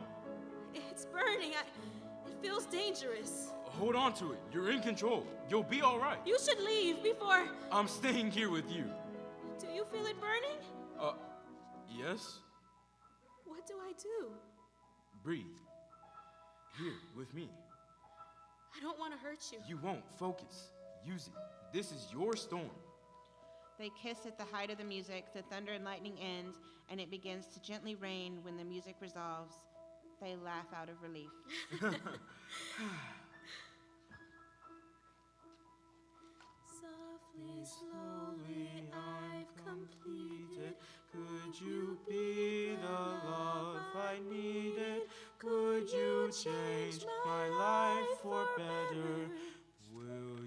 It's burning. It feels dangerous. Hold on to it. You're in control. You'll be all right. You should leave before... I'm staying here with you. Do you feel it burning? Yes? What do I do? Breathe. Here, with me. I don't want to hurt you. You won't. Focus. Use it. This is your storm. They kiss at the height of the music. The thunder and lightning end, and it begins to gently rain when the music resolves. They laugh out of relief. Softly, slowly, I've completed. Could you be the love I needed? Could you change my life for better? Will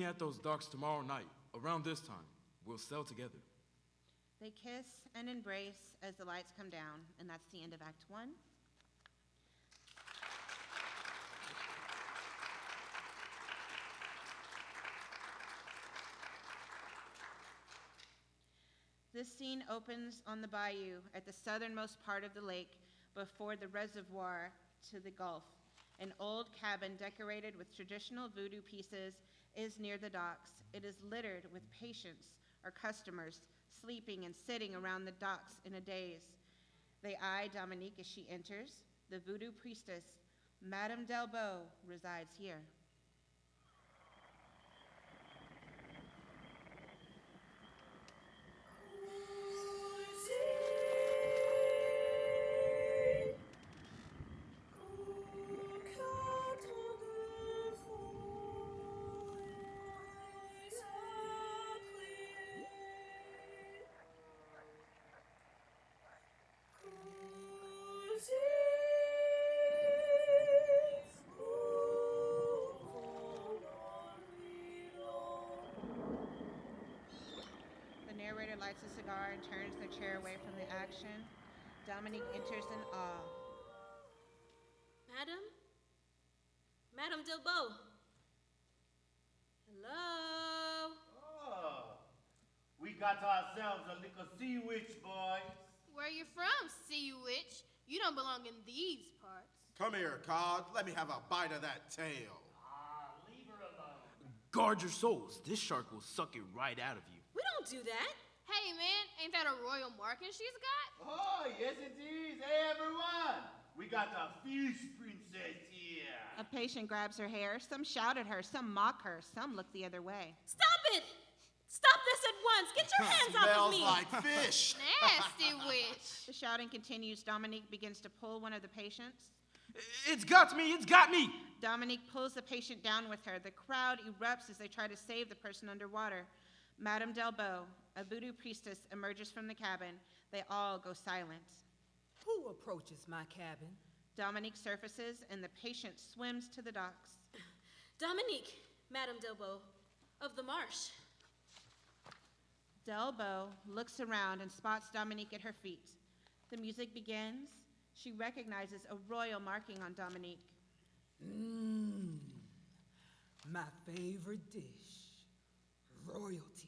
at those docks tomorrow night, around this time. We'll sail together. They kiss and embrace as the lights come down, and that's the end of Act 1. This scene opens on the bayou at the southernmost part of the lake before the reservoir to the Gulf. An old cabin decorated with traditional voodoo pieces is near the docks. It is littered with patients or customers sleeping and sitting around the docks in a daze. They eye Dominique as she enters. The voodoo priestess, Madame Delbo, resides here. Lights a cigar and turns their chair away from the action. Dominique enters in awe. Madame Delbo. Hello? Oh, we got ourselves a little sea witch, boys. Where you from, sea witch? You don't belong in these parts. Come here, Cod. Let me have a bite of that tail. Leave her alone. Guard your souls. This shark will suck it right out of you. We don't do that. Hey, man, ain't that a royal marking she's got? Oh, yes it is. Hey, everyone. We got the fish princess here. A patient grabs her hair. Some shout at her, some mock her, some look the other way. Stop it! Stop this at once! Get your hands off of me! Smells like fish. Nasty witch. The shouting continues. Dominique begins to pull one of the patients. It's got me! It's got me! Dominique pulls the patient down with her. The crowd erupts as they try to save the person underwater. Madame Delbo, a voodoo priestess, emerges from the cabin. They all go silent. Who approaches my cabin? Dominique surfaces, and the patient swims to the docks. Dominique, Madame Delbo, of the Marsh. Delbo looks around and spots Dominique at her feet. The music begins. She recognizes a royal marking on Dominique. My favorite dish, royalty.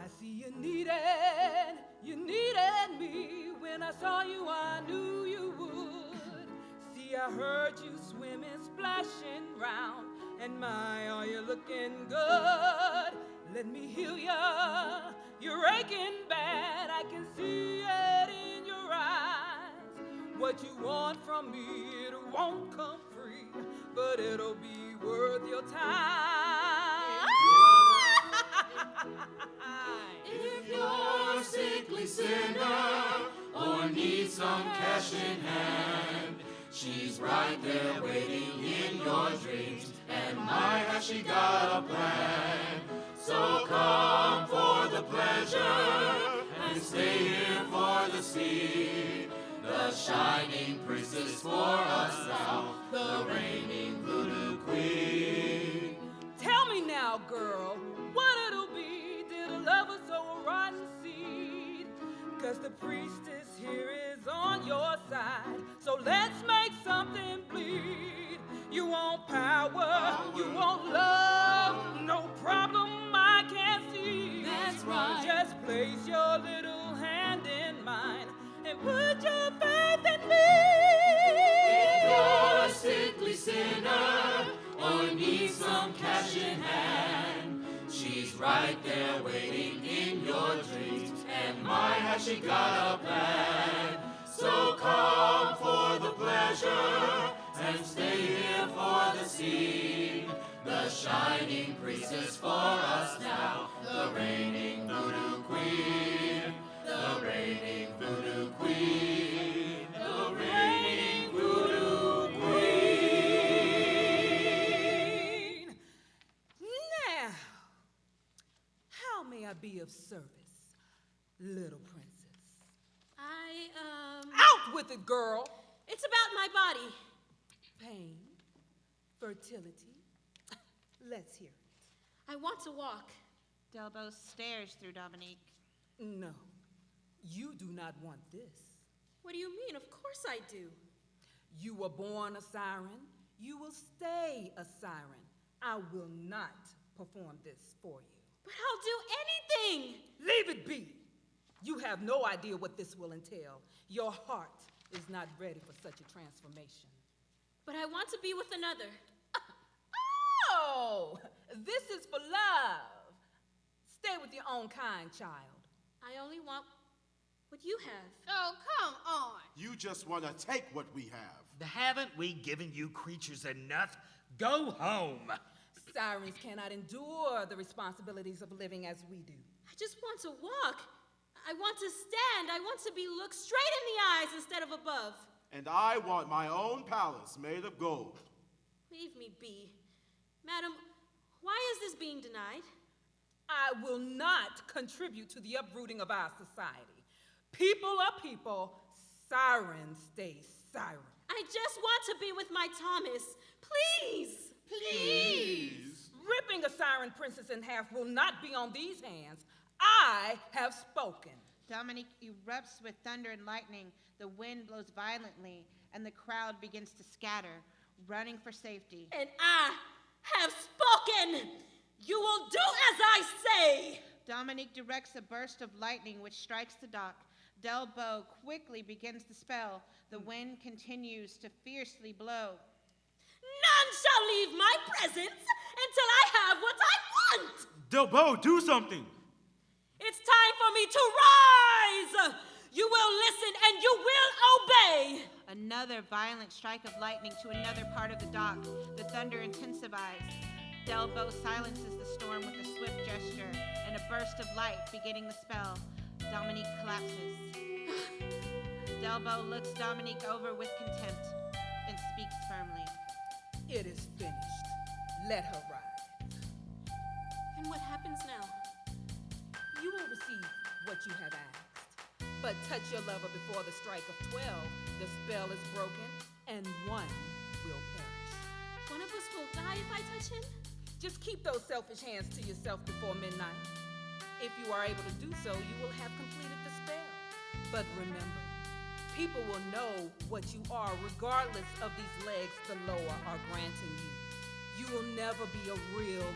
I see you needed me. When I saw you, I knew you would. See, I heard you swimming, splashing round, and my, are you looking good? Let me heal ya. You're aching bad. I can see it in your eyes. What you want from me, it won't come free, but it'll be worth your time. If you're a sickly sinner or need some cash in hand, she's right there waiting in your dreams, and my, has she got a plan. So come for the pleasure and stay here for the sea. The shining princess for us now, the reigning voodoo queen. Tell me now, girl, what it'll be. Did a lover sow a rotten seed? 'Cause the priestess here is on your side. So let's make something bleed. You want power, you want love, no problem I can't see. That's right. Just place your little hand in mine and put your faith in me. If you're a sickly sinner or need some cash in hand, she's right there waiting in your dreams, and my, has she got a plan. So come for the pleasure and stay here for the scene. The shining priestess for us now, the reigning voodoo queen. The reigning voodoo queen. The reigning voodoo queen. Now, how may I be of service, little with it, girl. It's about my body. Pain, fertility. Let's hear it. I want to walk. Delbo stares through Dominique. No, you do not want this. What do you mean? Of course I do. You were born a siren. You will stay a siren. I will not perform this for you. But I'll do anything. Leave it be. You have no idea what this will entail. Your heart is not ready for such a transformation. But I want to be with another. Oh, this is for love. Stay with your own kind, child. I only want what you have. Oh, come on. You just want to take what we have. Haven't we given you creatures enough? Go home. Sirens cannot endure the responsibilities of living as we do. I just want to walk. I want to stand. I want to be looked straight in the eyes instead of above. And I want my own palace made of gold. Leave me be. Madam, why is this being denied? I will not contribute to the uprooting of our society. People are people, sirens stay siren. I just want to be with my Thomas. Please. Please. Ripping a siren princess in half will not be on these hands. I have spoken. Dominique erupts with thunder and lightning. The wind blows violently, and the crowd begins to scatter, running for safety. And I have spoken. You will do as I say. Dominique directs a burst of lightning which strikes the dock. Delbo quickly begins the spell. The wind continues to fiercely blow. None shall leave my presence until I have what I want. Delbo, do something! It's time for me to rise. You will listen and you will obey. Another violent strike of lightning to another part of the dock. The thunder intensifies. Delbo silences the storm with a swift gesture and a burst of light beginning the spell. Dominique collapses. Delbo looks Dominique over with contempt and speaks firmly. It is finished. Let her rise. And what happens now? You will receive what you have asked. But touch your lover before the strike of 12. The spell is broken, and one will perish. One of us will die if I touch him? Just keep those selfish hands to yourself before midnight. If you are able to do so, you will have completed the spell. But remember, people will know what you are regardless of these legs the Loa are granting you. You will never be a real,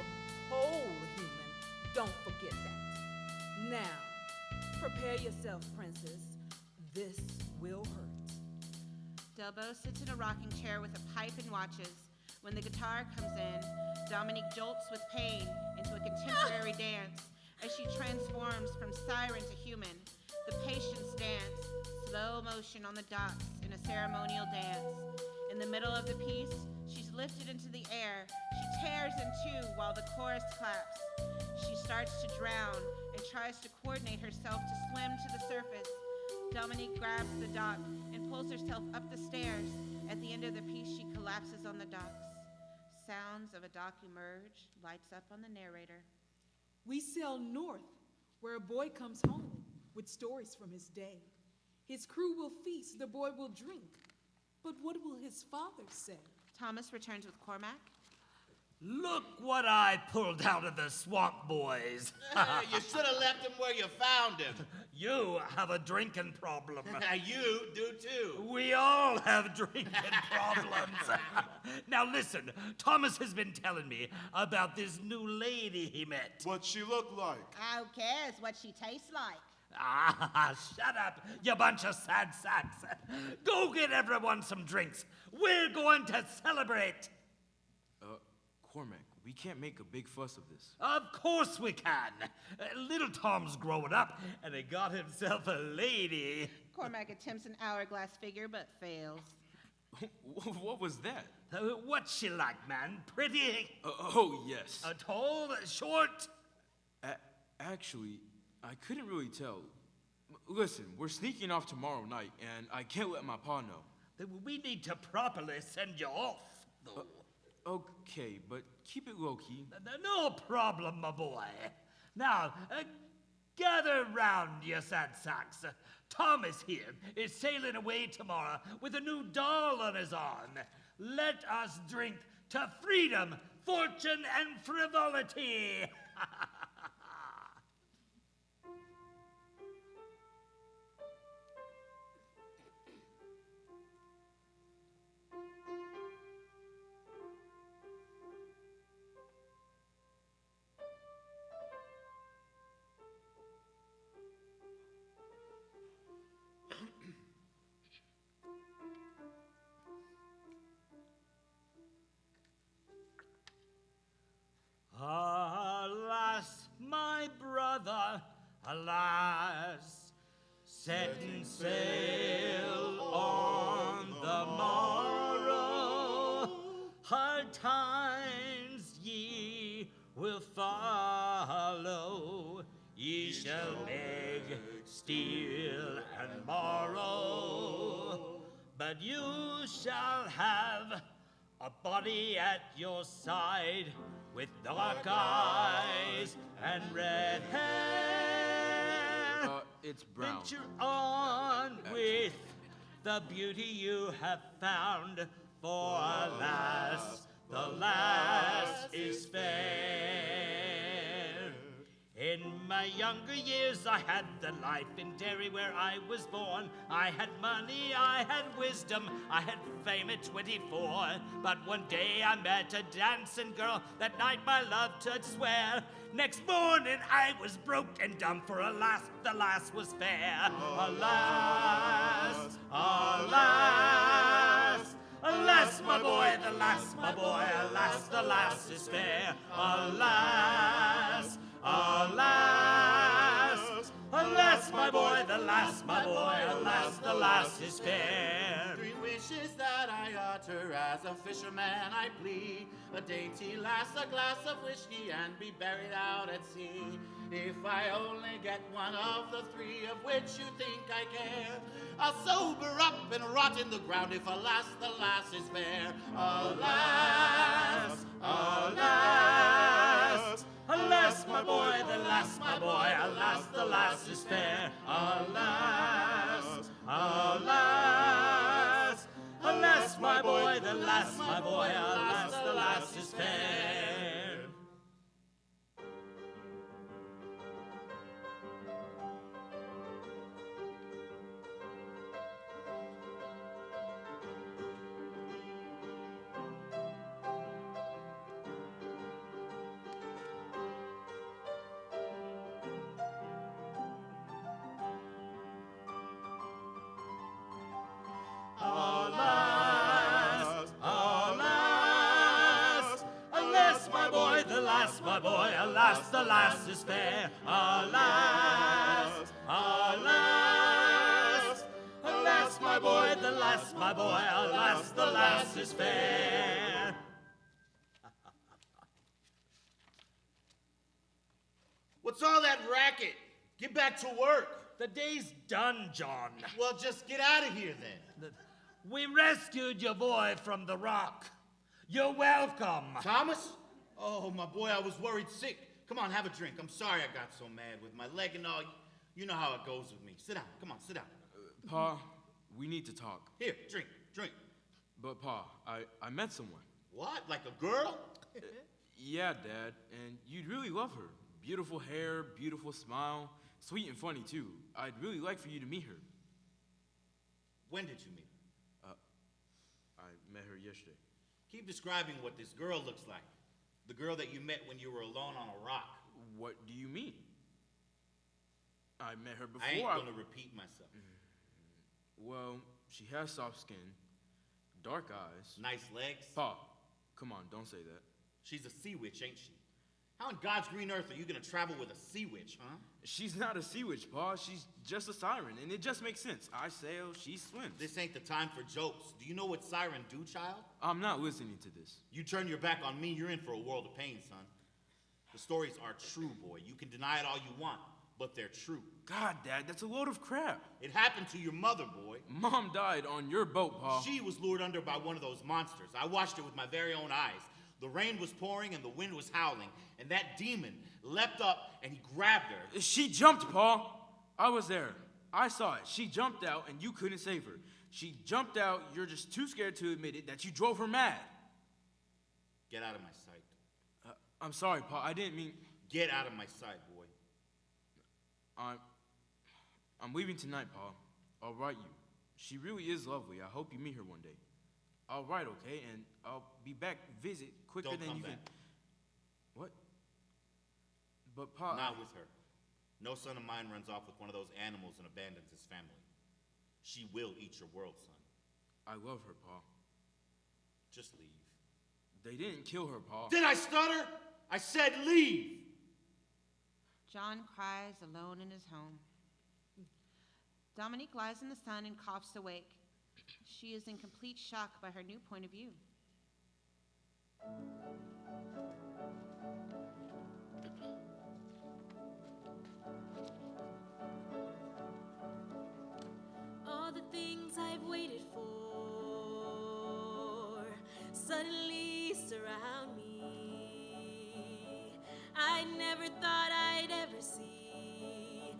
whole human. Don't forget that. Now, prepare yourself, princess. This will hurt. Delbo sits in a rocking chair with a pipe and watches. When the guitar comes in, Dominique jolts with pain into a contemporary dance as she transforms from siren to human. The patients dance, slow motion on the docks in a ceremonial dance. In the middle of the piece, she's lifted into the air. She tears in two while the chorus claps. She starts to drown and tries to coordinate herself to swim to the surface. Dominique grabs the dock and pulls herself up the stairs. At the end of the piece, she collapses on the docks. Sounds of a dock emerge, lights up on the narrator. We sail north, where a boy comes home with stories from his day. His crew will feast, the boy will drink. But what will his father say? Thomas returns with Cormac. Look what I pulled out of the swamp, boys. You should have left him where you found him. You have a drinking problem. You do too. We all have drinking problems. Now listen, Thomas has been telling me about this new lady he met. What she look like? Who cares what she tastes like? Ah, shut up, you bunch of sad sacks. Go get everyone some drinks. We're going to celebrate. Cormac, we can't make a big fuss of this. Of course we can. Little Tom's growing up, and he got himself a lady. Cormac attempts an hourglass figure, but fails. What was that? What's she like, man? Pretty? Oh, yes. Tall? Short? Actually, I couldn't really tell. Listen, we're sneaking off tomorrow night, and I can't let my pa know. We need to properly send you off, though. Okay, but keep it low-key. No problem, my boy. Now, gather round, you sad sacks. Thomas here is sailing away tomorrow with a new doll on his arm. Let us drink to freedom, fortune, and frivolity. Alas, my brother, alas, setting sail on the morrow, hard times ye will follow. Ye shall beg, steal, and borrow, but you shall have a body at your side with dark eyes and red hair. It's brown. Venture on with the beauty you have found, for alas, the lass is fair. In my younger years, I had the life in Derry where I was born. I had money, I had wisdom, I had fame at 24. But one day I met a dancing girl, that night my love did swear. Next morning I was broke and dumb, for alas, the lass was fair. Alas, alas, alas, my boy, the lass, my boy, alas, the lass is fair. Alas, alas, alas, my boy, the lass, my boy, alas, the lass is fair. 3 wishes that I utter as a fisherman I plead. A dainty lass, a glass of whiskey, and be buried out at sea. If I only get one of the 3 of which you think I care, I'll sober up and rot in the ground if alas, the lass is fair. Alas, alas, alas, my boy, the lass, my boy, alas, the lass is fair. Alas, alas, alas, my boy, the lass, my boy, alas, the lass is fair. Alas, alas, alas, my boy, the lass, my boy, alas, the lass is fair. Alas, alas, alas, my boy, the lass, my boy, alas, the lass is fair. what's all that racket? Get back to work. The day's done, John. Well, just get out of here then. We rescued your boy from the rock. You're welcome. Thomas? Oh, my boy, I was worried sick. Come on, have a drink. I'm sorry I got so mad with my leg and all. You know how it goes with me. Sit down. Come on, sit down. Pa, we need to talk. Here, drink, drink. But Pa, I met someone. What? Like a girl? Yeah, Dad, and you'd really love her. Beautiful hair, beautiful smile, sweet and funny too. I'd really like for you to meet her. When did you meet her? I met her yesterday. Keep describing what this girl looks like. The girl that you met when you were alone on a rock. What do you mean? I met her before. I ain't gonna repeat myself. Well, she has soft skin, dark eyes. Nice legs. Pa, come on, don't say that. She's a sea witch, ain't she? How in God's green earth are you gonna travel with a sea witch, huh? She's not a sea witch, Pa. She's just a siren, and it just makes sense. I sail, she swims. This ain't the time for jokes. Do you know what siren do, child? I'm not listening to this. You turn your back on me, you're in for a world of pain, son. The stories are true, boy. You can deny it all you want, but they're true. God, Dad, that's a load of crap. It happened to your mother, boy. Mom died on your boat, Pa. She was lured under by one of those monsters. I watched it with my very own eyes. The rain was pouring and the wind was howling, and that demon leapt up and he grabbed her. She jumped, Pa. I was there. I saw it. She jumped out and you couldn't save her. She jumped out, you're just too scared to admit it, that you drove her mad. Get out of my sight. I'm sorry, Pa, I didn't mean... Get out of my sight, boy. I'm leaving tonight, Pa. I'll write you. She really is lovely. I hope you meet her one day. I'll write, okay? And I'll be back visit quicker Don't than come you back. can... What? But, Pa... Not with her. No son of mine runs off with one of those animals and abandons his family. She will eat your world, son. I love her, Pa. Just leave. They didn't kill her, Pa. Did I stutter? I said leave! John cries alone in his home. Dominique lies in the sun and coughs awake. She is in complete shock by her new point of view. All the things I've waited for suddenly surround me. I never thought I'd ever see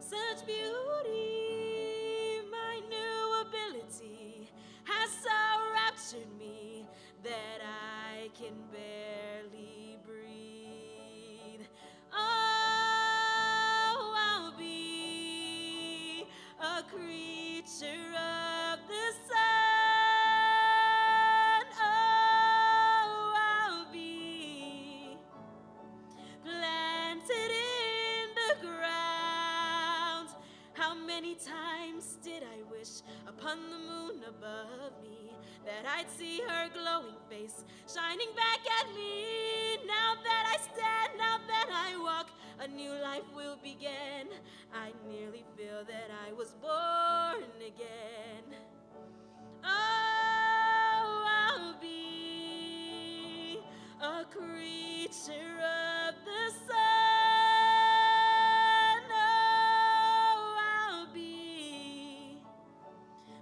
such beauty. My new ability has so raptured me that I can barely breathe. Oh, I'll be a creature of the sun. Oh, I'll be planted in the ground. How many times did I wish upon the moon above me that I'd see her glowing face shining back at me. Now that I stand, now that I walk, a new life will begin. I nearly feel that I was born again. Oh, I'll be a creature of the sun. Oh, I'll be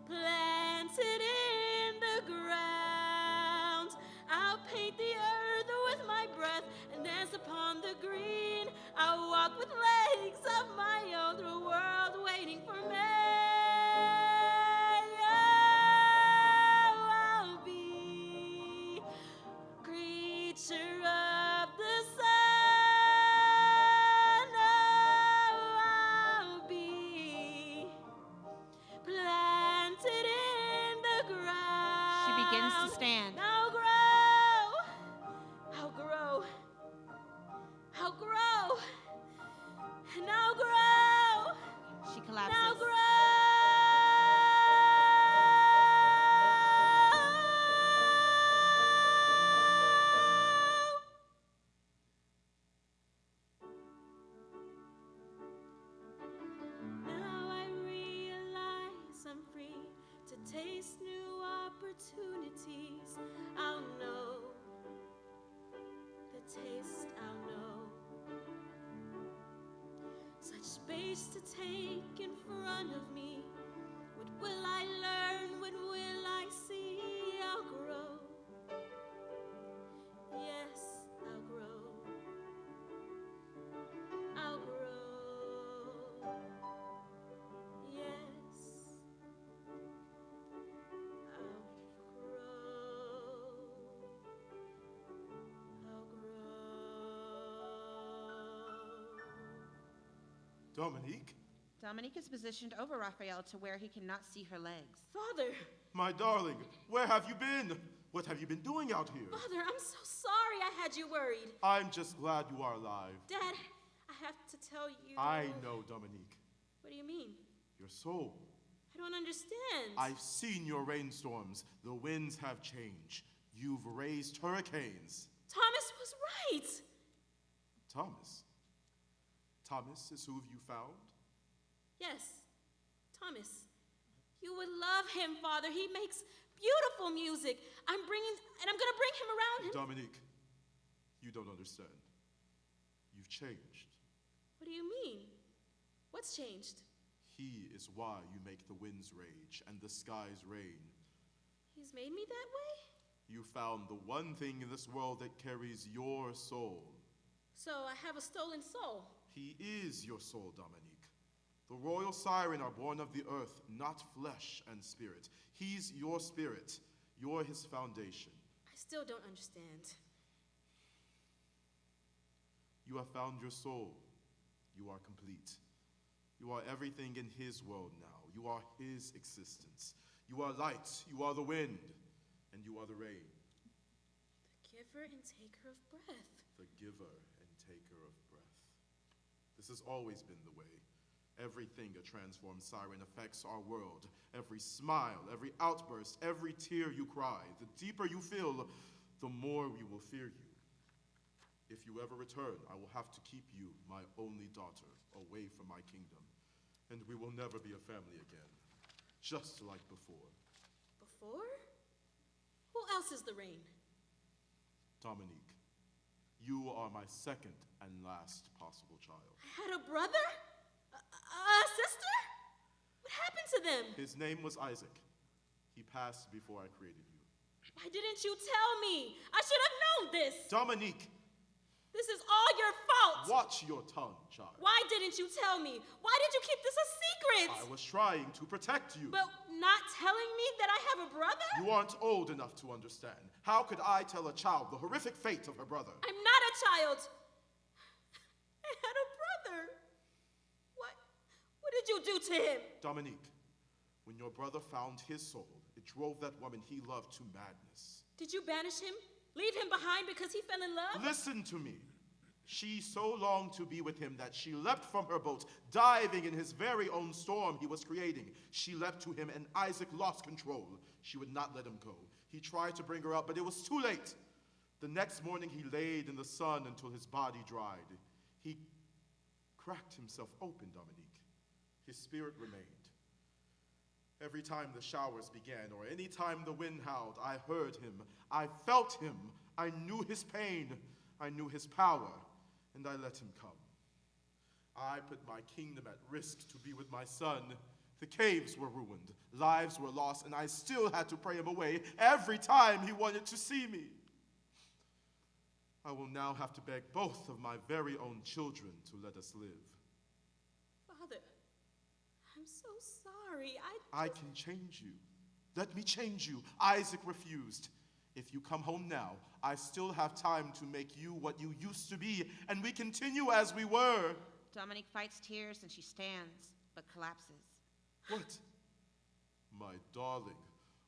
planted in the ground. I'll paint the earth with my breath and dance upon the green. I'll walk with legs of my own through a world waiting for me. Oh, I'll be creature of the sun. Oh, I'll be planted in the ground. She begins to stand. Now grow. I'll grow. I'll grow. Now grow. She collapses. Now grow. Now I realize I'm free to taste new opportunities. I'll know the taste, I'll know such space to take in front of me. What will I learn? What will I see? I'll grow. Yes, I'll grow. I'll grow. Yes, I'll grow. I'll grow. Dominique, Dominique is positioned over Raphael to where he cannot see her legs. Father, my darling, where have you been? What have you been doing out here? Father, I'm so sorry I had you worried. I'm just glad you are alive. Dad, I have to tell you. I know, Dominique. What do you mean? Your soul. I don't understand. I've seen your rainstorms. The winds have changed. You've raised hurricanes. Thomas was right. Thomas? Thomas is who you found? Yes, Thomas. You would love him, Father. He makes beautiful music. I'm gonna bring him around him. Dominique, you don't understand. You've changed. What do you mean? What's changed? He is why you make the winds rage and the skies rain. He's made me that way? You found the one thing in this world that carries your soul. So I have a stolen soul. He is your soul, Dominique. The royal siren are born of the earth, not flesh and spirit. He's your spirit. You're his foundation. I still don't understand. You have found your soul. You are complete. You are everything in his world now. You are his existence. You are light. You are the wind. And you are the rain. The giver and taker of breath. The giver and taker of breath. This has always been the way. Everything a transformed siren affects our world. Every smile, every outburst, every tear you cry. The deeper you feel, the more we will fear you. If you ever return, I will have to keep you, my only daughter, away from my kingdom. And we will never be a family again, just like before. Before? Who else is the rain? Dominique, you are my second and last possible child. I had a brother? A sister? What happened to them? His name was Isaac. He passed before I created you. Why didn't you tell me? I should have known this. Dominique! This is all your fault. Watch your tongue, child. Why didn't you tell me? Why did you keep this a secret? I was trying to protect you. But not telling me that I have a brother? You aren't old enough to understand. How could I tell a child the horrific fate of her brother? I'm not a child. I had a brother. What did you do to him? Dominique, when your brother found his soul, it drove that woman he loved to madness. Did you banish him? Leave him behind because he fell in love? Listen to me. She so longed to be with him that she leapt from her boat, diving in his very own storm he was creating. She leapt to him, and Isaac lost control. She would not let him go. He tried to bring her up, but it was too late. The next morning, he laid in the sun until his body dried. He cracked himself open, Dominique. His spirit remained. Every time the showers began, or any time the wind howled, I heard him. I felt him. I knew his pain. I knew his power, and I let him come. I put my kingdom at risk to be with my son. The caves were ruined, lives were lost, and I still had to pray him away every time he wanted to see me. I will now have to beg both of my very own children to let us live. Father, I'm so sorry. I can change you. Let me change you. Isaac refused. If you come home now, I still have time to make you what you used to be, and we continue as we were. Dominique fights tears and she stands, but collapses. What? My darling,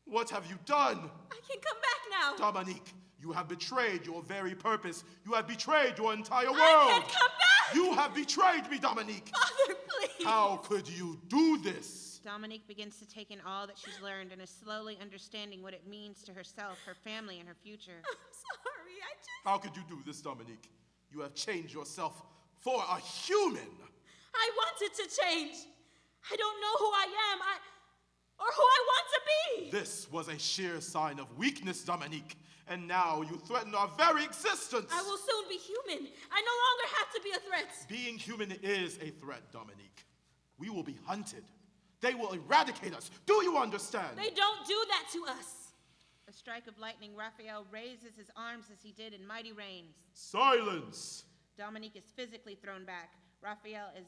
what have you done? I can come back now. Dominique, you have betrayed your very purpose. You have betrayed your entire world. I can come back. You have betrayed me, Dominique. Father, please. How could you do this? Dominique begins to take in all that she's learned and is slowly understanding what it means to herself, her family, and her future. I'm sorry, How could you do this, Dominique? You have changed yourself for a human. I wanted to change. I don't know who I am, or who I want to be. This was a sheer sign of weakness, Dominique. And now you threaten our very existence. I will soon be human. I no longer have to be a threat. Being human is a threat, Dominique. We will be hunted. They will eradicate us. Do you understand? They don't do that to us. A strike of lightning, Raphael raises his arms as he did in mighty rains. Silence! Dominique is physically thrown back. Raphael is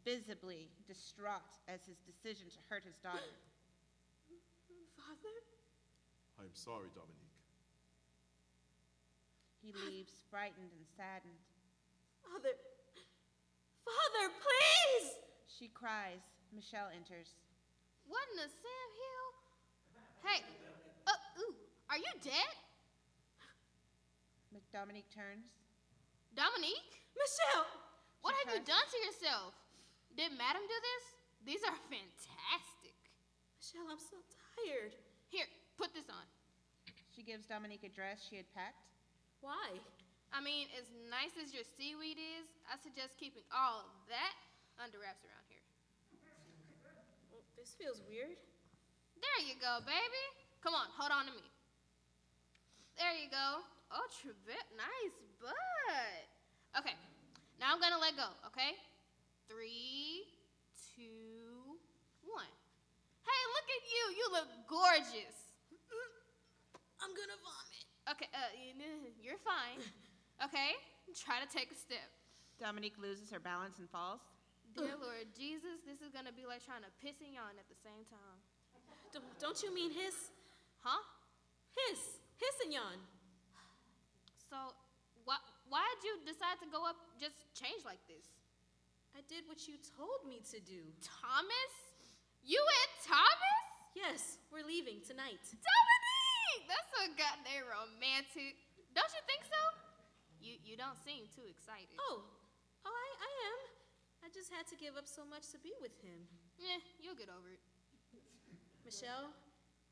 visibly distraught as his decision to hurt his daughter. Father? I'm sorry, Dominique. He leaves, frightened and saddened. Father, please! She cries. Michelle enters. What in the Sam Hill? Hey, are you dead? Dominique turns. Dominique? Michelle! What have you done to yourself? Did Madam do this? These are fantastic. Michelle, I'm so tired. Here, put this on. She gives Dominique a dress she had packed. Why? I mean, as nice as your seaweed is, I suggest keeping all of that under wraps around here. Well, this feels weird. There you go, baby. Come on, hold on to me. There you go. Oh, Trevette, nice butt. Okay, now I'm gonna let go, okay? 3, 2, 1. Hey, look at you. You look gorgeous. I'm gonna vomit. Okay, you're fine. Okay, try to take a step. Dominique loses her balance and falls. Dear Lord Jesus, this is gonna be like trying to piss and yawn at the same time. Don't you mean hiss? Huh? Hiss and yawn. So, why'd you decide to go up, just change like this? I did what you told me to do. Thomas? You and Thomas? Yes, we're leaving tonight. Dominique! That's so goddamn romantic. Don't you think so? You don't seem too excited. Oh, I am. I just had to give up so much to be with him. You'll get over it. Michelle,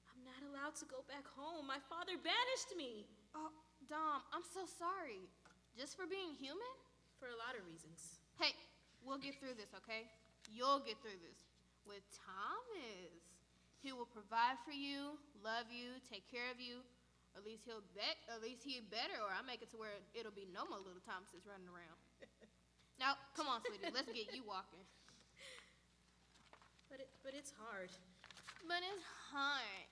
I'm not allowed to go back home. My father banished me. Oh, Dom, I'm so sorry. Just for being human? For a lot of reasons. Hey, we'll get through this, okay? You'll get through this. With Thomas. He will provide for you, love you, take care of you. At least he better, or I'll make it to where it'll be no more little Thomases running around. Now, come on, sweetie, let's get you walking. But it's hard. But it's hard.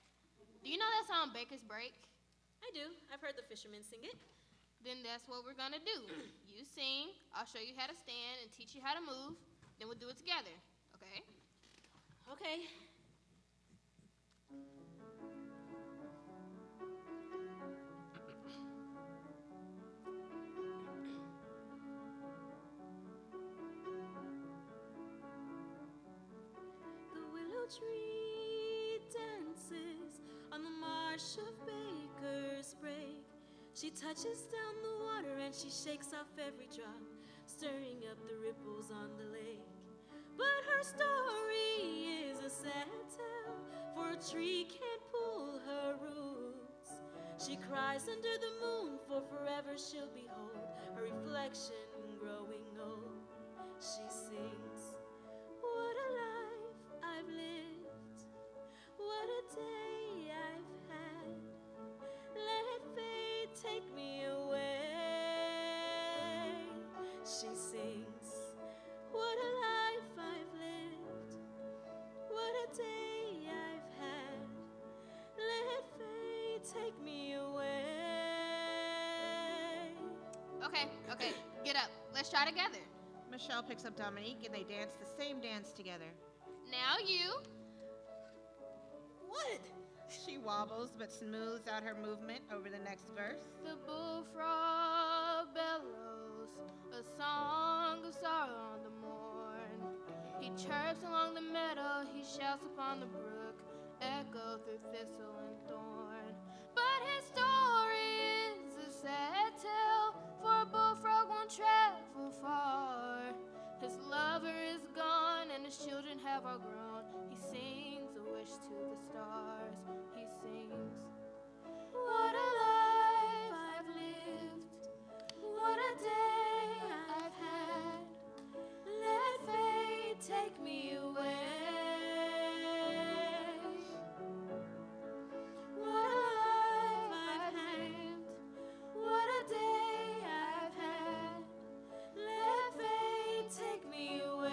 Do you know that song, Baker's Break? I do. I've heard the fishermen sing it. Then that's what we're gonna do. You sing, I'll show you how to stand and teach you how to move. Then we'll do it together, okay? Okay. The willow tree dances on the marsh of Baker's Break. She touches down the water and she shakes off every drop, stirring up the ripples on the lake. But her story is a sad tale, for a tree can't pull her roots. She cries under the moon, for forever she'll behold her reflection growing old. She sings, what a life I've lived, what a day I've had. Let fate take me away. She sings, what a life I've lived, what a day I've had. Let fate take me away. Okay, get up. Let's try together. Michelle picks up Dominique and they dance the same dance together. Now you. What? She wobbles but smooths out her movement over the next verse. The bullfrog bellows a song of sorrow on the morn. He chirps along the meadow, he shouts upon the brook, echo through thistle and thorn. But his story is a sad tale, for a bullfrog won't travel far. His lover is gone and his children have all grown. He sings a wish to the stars. He sings, what a life I've lived, what a day I've had. Let fate take me away. What a life I've lived, what a day I've had. Let fate take me away.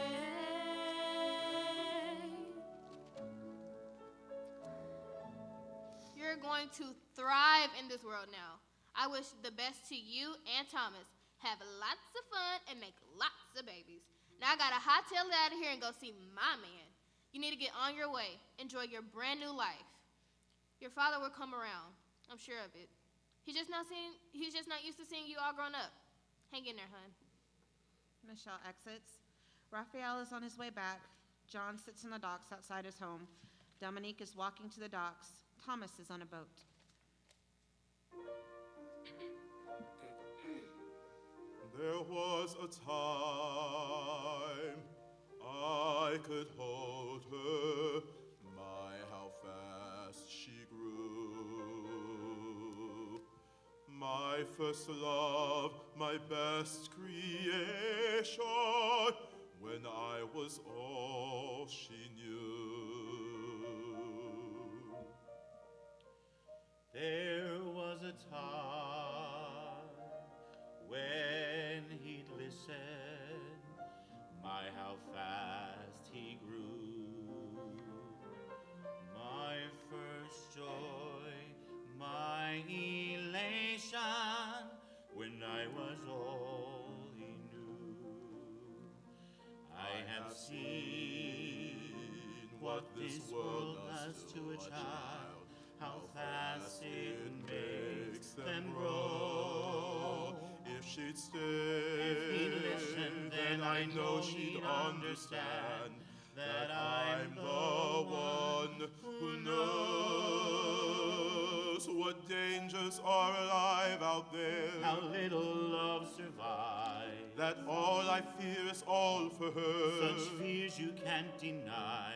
You're going to thrive in this world now. I wish the best to you and Thomas. Have lots of fun and make lots of babies. Now I gotta hightail it out of here and go see my man. You need to get on your way. Enjoy your brand new life. Your father will come around. I'm sure of it. He's just not used to seeing you all grown up. Hang in there, hun. Michelle exits. Raphael is on his way back. John sits in the docks outside his home. Dominique is walking to the docks. Thomas is on a boat. There was a time I could hold her. My, how fast she grew. My first love, my best creation, when I was all she knew. There was a time when he'd listen, my how fast he grew. My first joy, my elation, when I was all he knew. I have have seen what this world does to a child, how fast it makes them grow. If she'd stay, If he'd listen, then I know she'd understand that I'm the one who knows what dangers are alive out there. how little love survives. That all I fear is all for her. Such fears you can't deny.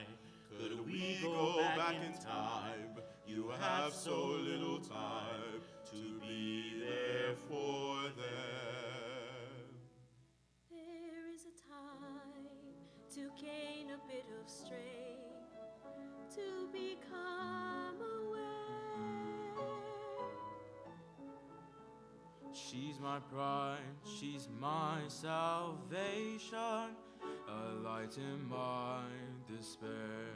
Could we go back in time? You have so little time to be there for them. There is a time to gain a bit of strength, to become aware. She's my pride, she's my salvation, a light in my despair.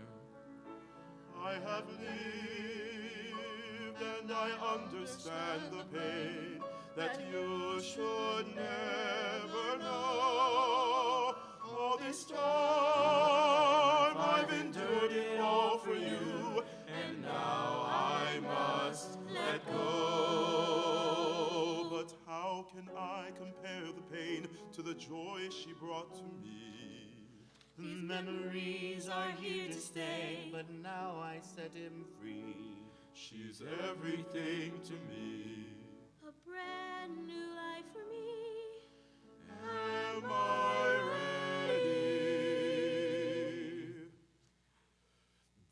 I have lived and I understand the pain that you should never know. All this time I've endured it all for you, and now I must let go. But how can I compare the pain to the joy she brought to me? The memories are here to stay, but now I set him free. She's everything to me. A brand new life for me. Am I ready?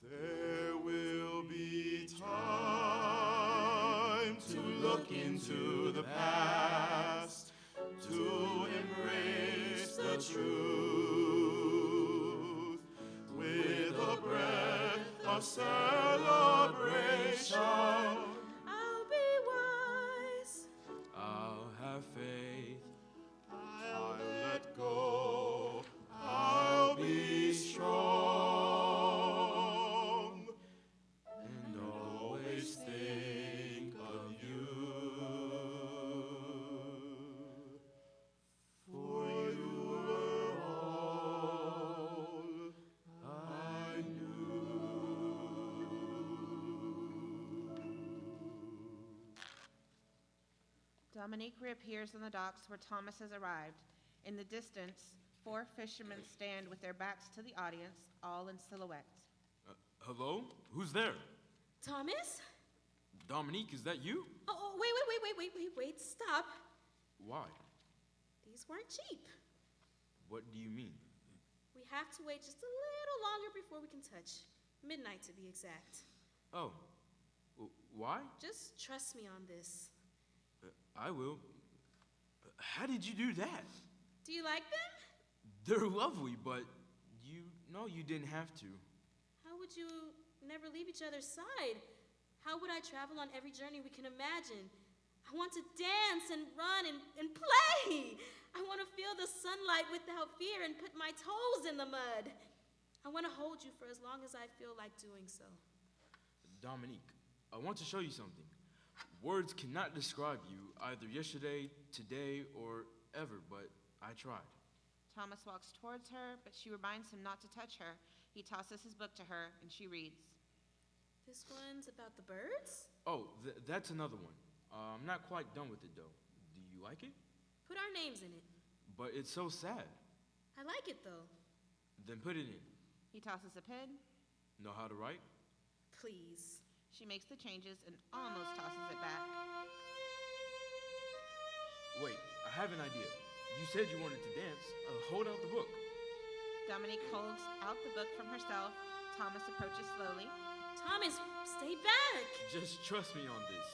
There will be time to look into the past, to embrace the truth with a breath of celebration. I'll be wise. I'll have faith. I'll let go. I'll be strong And always think of you. For you were all I knew. Dominique reappears on the docks where Thomas has arrived. In the distance, 4 fishermen stand with their backs to the audience, all in silhouette. Hello? Who's there? Thomas? Dominique, is that you? Oh, wait, stop. Why? These weren't cheap. What do you mean? We have to wait just a little longer before we can touch. Midnight to be exact. Oh. Why? Just trust me on this. I will. How did you do that? Do you like them? They're lovely, but you know you didn't have to. How would you never leave each other's side? How would I travel on every journey we can imagine? I want to dance and run and play. I want to feel the sunlight without fear and put my toes in the mud. I want to hold you for as long as I feel like doing so. Dominique, I want to show you something. Words cannot describe you, either yesterday, today, or ever, but I tried. Thomas walks towards her, but she reminds him not to touch her. He tosses his book to her, and she reads. This one's about the birds? Oh, that's another one. I'm not quite done with it, though. Do you like it? Put our names in it. But it's so sad. I like it, though. Then put it in. He tosses a pen. Know how to write? Please. She makes the changes and almost tosses it back. Wait, I have an idea. You said you wanted to dance. Hold out the book. Dominique holds out the book from herself. Thomas approaches slowly. Thomas, stay back! Just trust me on this.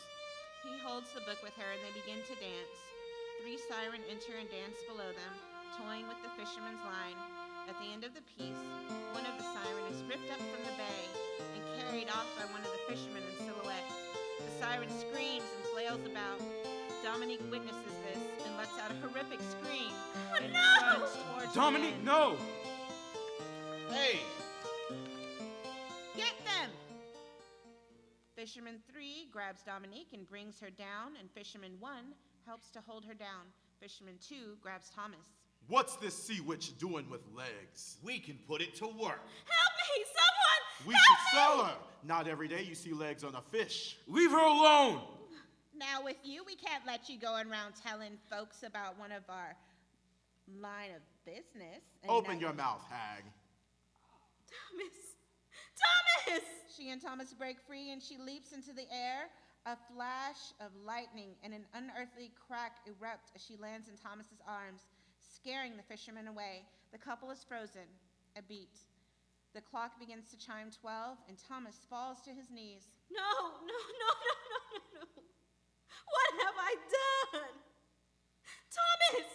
He holds the book with her and they begin to dance. 3 siren enter and dance below them, toying with the fisherman's line. At the end of the piece, one of the siren is ripped up from the bay and carried off by one of the fishermen in silhouette. The siren screams and flails about. Dominique witnesses this and lets out a horrific scream and runs towards Dominique, the no! Hey! Get them! Fisherman 3 grabs Dominique and brings her down, and Fisherman 1 helps to hold her down. Fisherman 2 grabs Thomas. What's this sea witch doing with legs? We can put it to work. Help me, someone! We should sell her. Not every day you see legs on a fish. Leave her alone! Now with you, we can't let you going around telling folks about one of our line of business. And Open your mouth, hag. Thomas! Thomas! She and Thomas break free and she leaps into the air. A flash of lightning and an unearthly crack erupt as she lands in Thomas's arms, scaring the fisherman away. The couple is frozen, a beat. The clock begins to chime 12 and Thomas falls to his knees. No. What have I done? Thomas!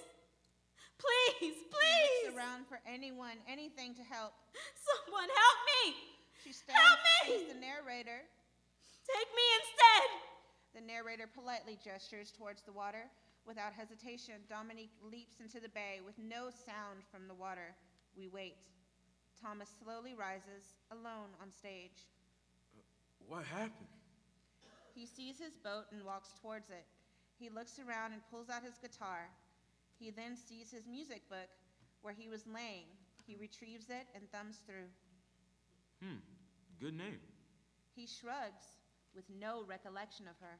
Please! She looks around for anyone, anything to help. Someone help me! She stands Help me! as the narrator. Take me instead! The narrator politely gestures towards the water. Without hesitation, Dominique leaps into the bay with no sound from the water. We wait. Thomas slowly rises, alone on stage. What happened? He sees his boat and walks towards it. He looks around and pulls out his guitar. He then sees his music book where he was laying. He retrieves it and thumbs through. Good name. He shrugs with no recollection of her.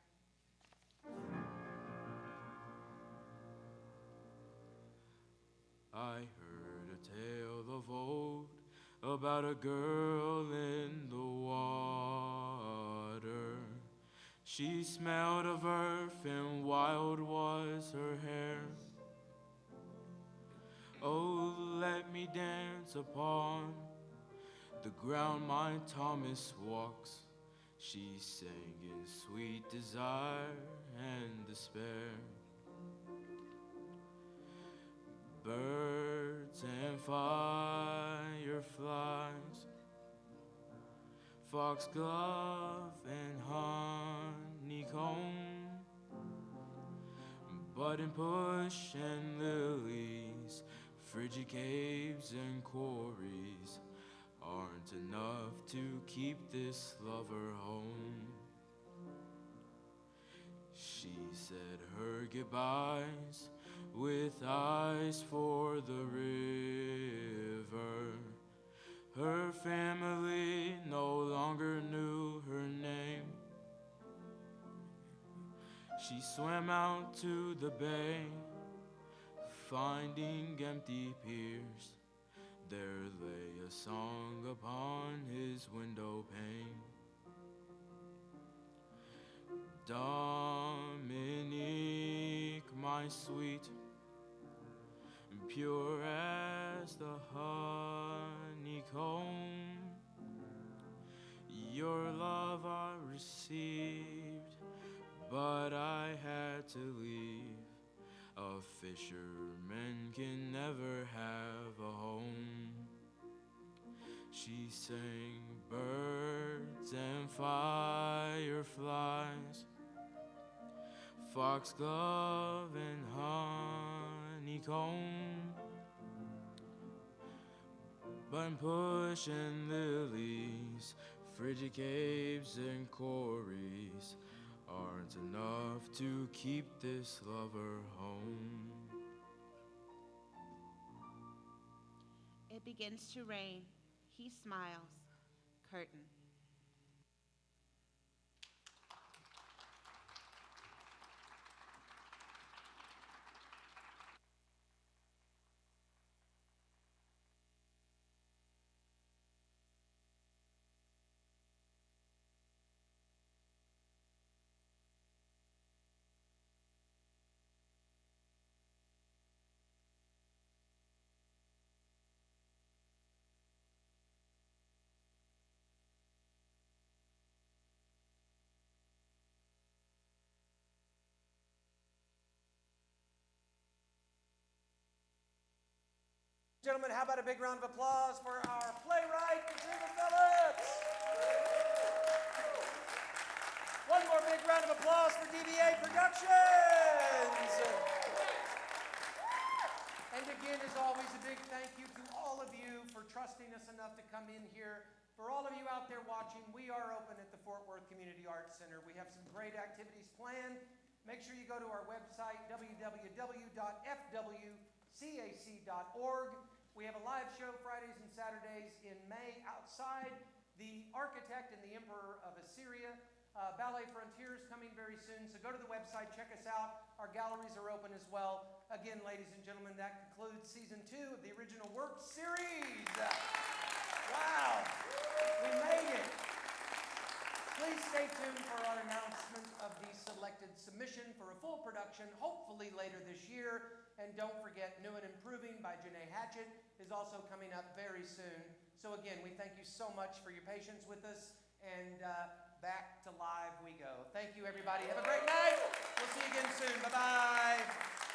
I heard a tale of old about a girl in the water. She smelled of earth and wild was her hair. Oh, let me dance upon the ground my Thomas walks. She sang in sweet desire and despair. Birds and fireflies, foxglove and honeycomb, button bush and lilies, frigid caves and quarries aren't enough to keep this lover home. She said her goodbyes with eyes for the river. Her family no longer knew her name. She swam out to the bay, finding empty piers. There lay a song upon his window pane. Dominique, my sweet, pure as the honeycomb, your love I received, but I had to leave. A fisherman can never have a home. She sang birds and fireflies, foxglove and honeycomb, button bush and lilies, frigid caves and quarries aren't enough to keep this lover home. It begins to rain. He smiles. Curtain. Gentlemen, how about a big round of applause for our playwright, Katrina Phillips? One more big round of applause for DVA Productions. And again, as always, a big thank you to all of you for trusting us enough to come in here. For all of you out there watching, we are open at the Fort Worth Community Arts Center. We have some great activities planned. Make sure you go to our website, www.fwcc.org. cac.org. We have a live show Fridays and Saturdays in May outside. The Architect and the Emperor of Assyria. Ballet Frontiers coming very soon. So go to the website, check us out. Our galleries are open as well. Again, ladies and gentlemen, that concludes season 2 of the Original Work series. Wow, we made it. Please stay tuned for our announcement of the selected submission for a full production, hopefully later this year. And don't forget, New and Improving by Janae Hatchett is also coming up very soon. So again, we thank you so much for your patience with us, and back to live we go. Thank you, everybody. Have a great night. We'll see you again soon. Bye-bye.